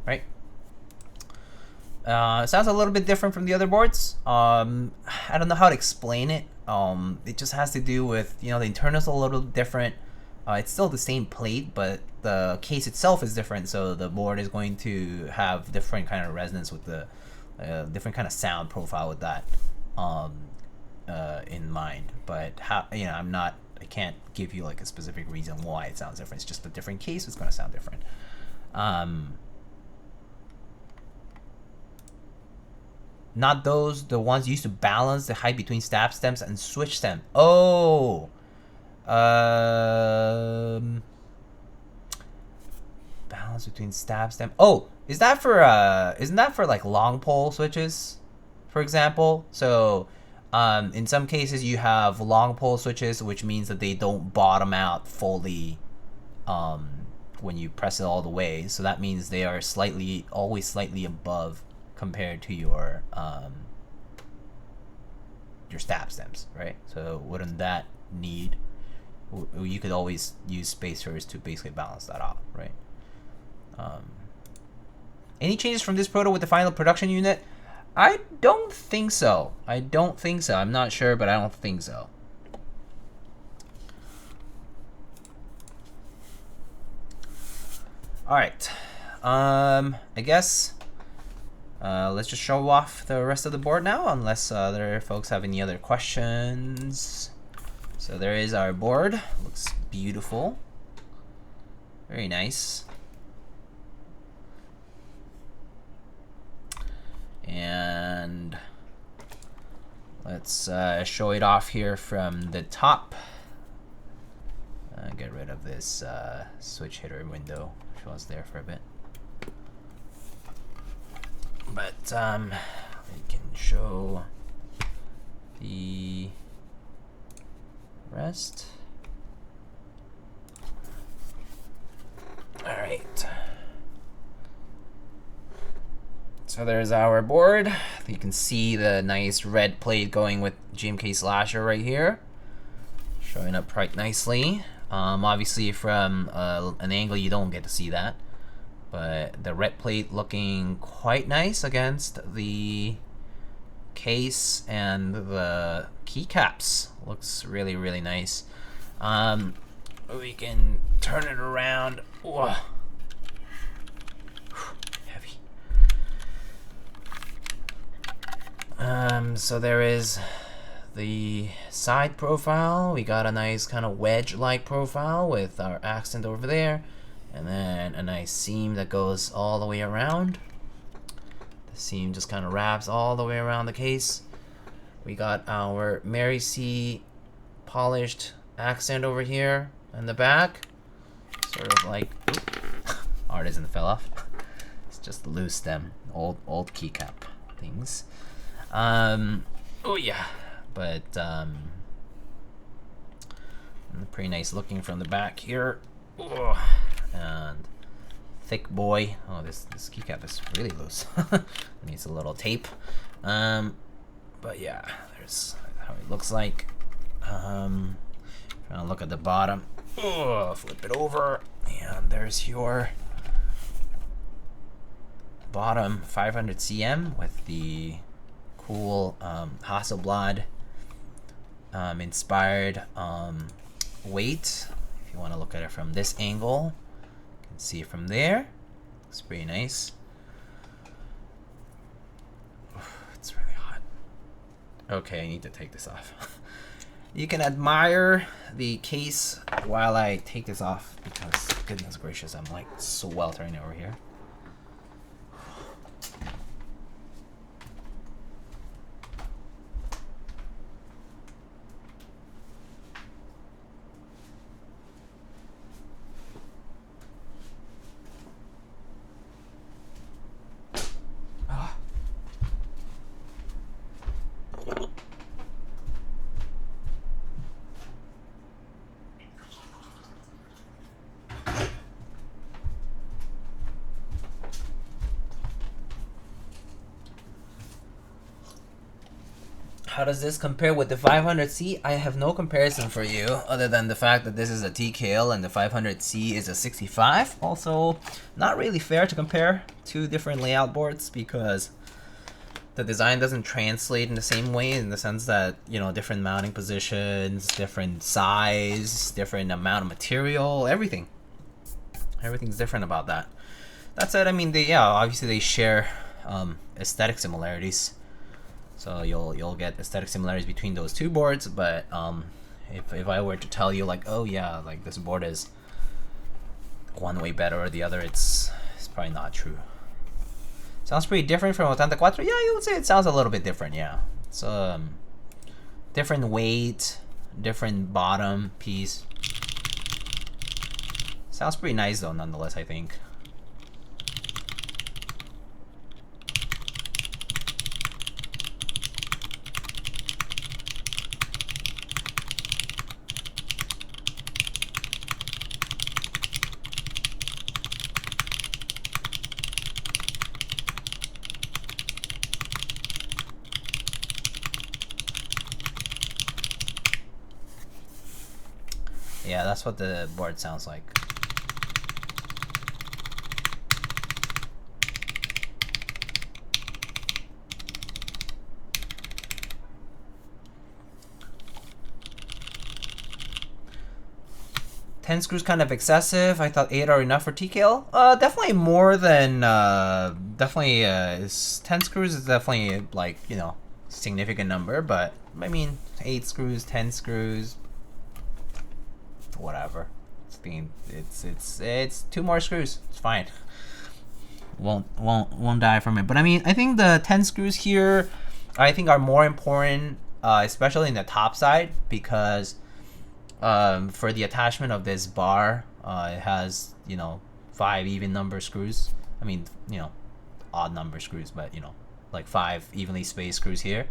Right? It sounds a little bit different from the other boards. I don't know how to explain it. It just has to do with, the internals a little different. It's still the same plate, but the case itself is different, so the board is going to have different kind of resonance with the different kind of sound profile with that in mind. But I can't give you like a specific reason why it sounds different. It's just a different case, it's going to sound different. Not the ones used to balance the height between stab stems and switch stem. Oh. Balance between stab stem. Oh, isn't that for like long pole switches, for example? So, in some cases you have long pole switches, which means that they don't bottom out fully, when you press it all the way. So that means they are always slightly above compared to your stab stems, right? So wouldn't that need? You could always use spacers to basically balance that out, right? Any changes from this proto with the final production unit? I don't think so. I'm not sure, but I don't think so. All right. I guess let's just show off the rest of the board now, unless other folks have any other questions. So there is our board. Looks beautiful. Very nice. And let's show it off here from the top. Get rid of this switch hitter window, which was there for a bit. But we can show the rest. All right. So there's our board. You can see the nice red plate going with GMK Slasher right here, showing up quite nicely. Obviously from an angle you don't get to see that, but the red plate looking quite nice against the case, and the keycaps looks really nice. We can turn it around. Whoa. Heavy. So there is the side profile. We got a nice kind of wedge-like profile with our accent over there, and then a nice seam that goes all the way around. The seam just kind of wraps all the way around the case. We got our Merisi polished accent over here in the back, sort of like artisan fell off. It's just loose stem, old keycap things. Oh yeah, but Pretty nice looking from the back here. Ugh. And thick boy. Oh, this keycap is really loose. Needs a little tape. But yeah, there's how it looks like. Trying to look at the bottom. Ugh, flip it over, and there's your bottom 500 cm with the cool Hasselblad inspired weight. If you want to look at it from this angle, you can see it from there. It's pretty nice. It's really hot. Okay, I need to take this off. You can admire the case while I take this off, because goodness gracious, I'm like sweltering over here. How does this compare with the 500C? I have no comparison for you other than the fact that this is a TKL and the 500C is a 65. Also, not really fair to compare two different layout boards because the design doesn't translate in the same way, in the sense that, you know, different mounting positions, different size, different amount of material, everything. Everything's different about that. That said, I mean, obviously they share aesthetic similarities. So you'll get aesthetic similarities between those two boards, but if I were to tell you like, oh yeah, like this board is one way better or the other, it's probably not true. Sounds pretty different from 84. Yeah, you would say it sounds a little bit different. Yeah, it's different weight, different bottom piece. Sounds pretty nice though, nonetheless, I think. Yeah, that's what the board sounds like. Ten screws kind of excessive. I thought 8 are enough for TKL. Definitely more than 10 screws is definitely like, you know, significant number, but I mean 8 screws, 10 screws, whatever. It's 2 more screws. It's fine. Won't die from it. But I mean, I think the 10 screws here, I think, are more important, especially in the top side, because for the attachment of this bar, it has, you know, 5 even number screws. I mean, you know, odd number screws, but you know, like 5 evenly spaced screws here.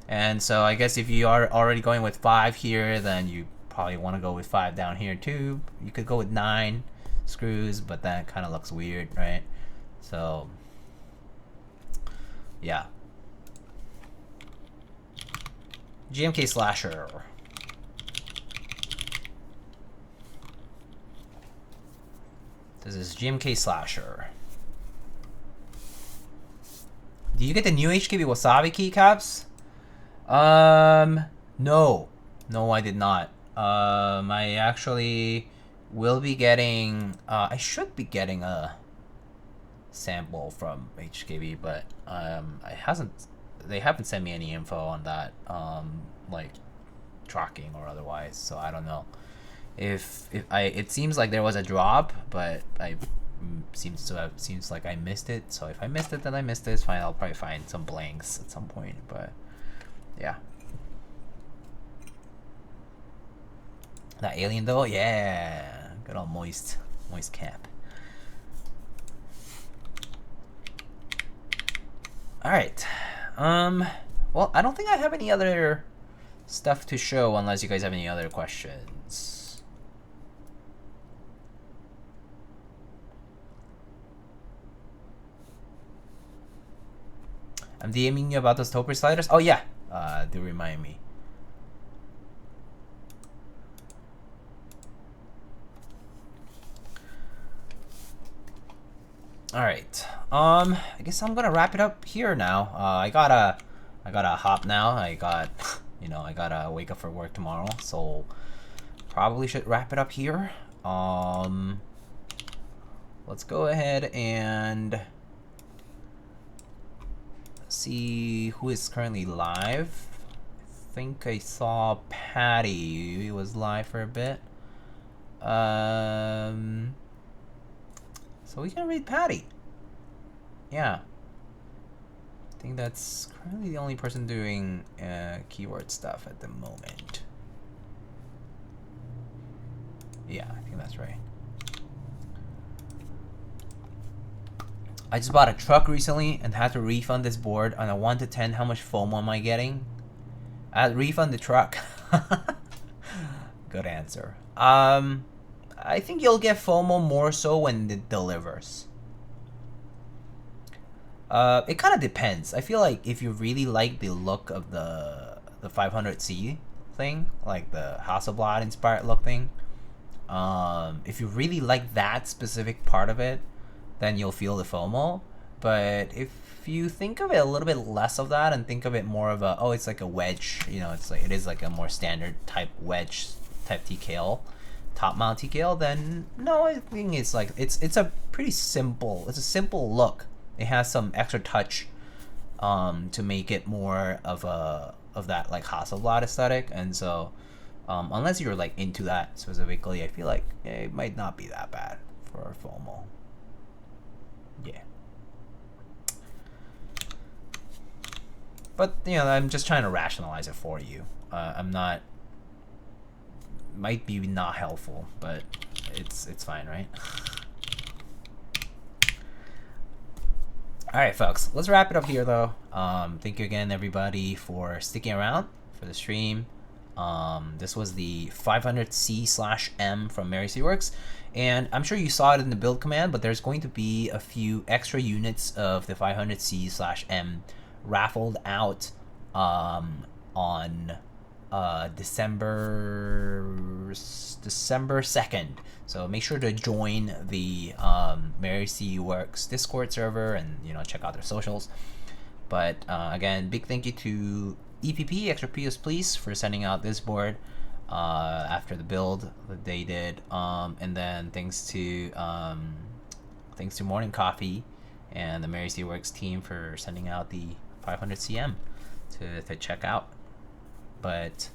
And so I guess if you are already going with 5 here, then you probably want to go with 5 down here too. You could go with 9 screws, but that kind of looks weird, right? So yeah. GMK Slasher. This is GMK Slasher. Do you get the new HKB Wasabi keycaps? No. No, I did not. I actually will be getting, I should be getting a sample from HKB, but they haven't sent me any info on that, like tracking or otherwise, so I don't know. It seems like there was a drop, but seems like I missed it. So if I missed it, then I missed it. It's fine. I'll probably find some blanks at some point, but yeah. That alien though, yeah, good old moist cap. All right. Well, I don't think I have any other stuff to show unless you guys have any other questions. I'm DMing you about those Topper sliders. Oh yeah, do remind me. All right. I guess I'm gonna wrap it up here now. I gotta hop now. I gotta wake up for work tomorrow, so probably should wrap it up here. Let's go ahead and see who is currently live. I think I saw Patty. He was live for a bit. So we can read Patty. Yeah. I think that's currently the only person doing keyword stuff at the moment. Yeah, I think that's right. I just bought a truck recently and had to refund this board on a 1 to 10. How much FOMO am I getting? I'd refund the truck. Good answer. I think you'll get FOMO more so when it delivers. It kind of depends. I feel like if you really like the look of the 500C thing, like the Hasselblad inspired look thing, if you really like that specific part of it, then you'll feel the FOMO. But if you think of it a little bit less of that and think of it more of a, oh, it's like a wedge, you know, it is like a more standard type wedge type TKL, top mount TKL, then no, I think it's like it's a pretty simple, it's a simple look. It has some extra touch to make it more of that like Hasselblad aesthetic, and so unless you're like into that specifically, I feel like it might not be that bad for FOMO. Yeah. But you know, I'm just trying to rationalize it for you. I'm not, might be not helpful, but it's fine, right? All right, folks, let's wrap it up here though. Thank you again, everybody, for sticking around for the stream. This was the 500C/M from Merisi Works, and I'm sure you saw it in the build command, but there's going to be a few extra units of the 500C/M raffled out on December 2nd. So make sure to join the Merisi Works Discord server and check out their socials. But again, big thank you to EPP Extra Prius Please for sending out this board after the build that they did, and then thanks to Morning Coffee and the Merisi Works team for sending out the 500CM to check out. But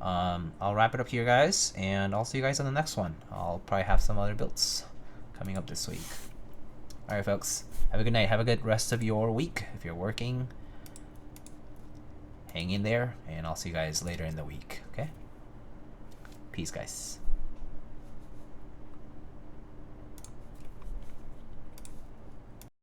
I'll wrap it up here, guys, and I'll see you guys on the next one. I'll probably have some other builds coming up this week. All right, folks, have a good night. Have a good rest of your week. If you're working, hang in there, and I'll see you guys later in the week. Okay, peace, guys.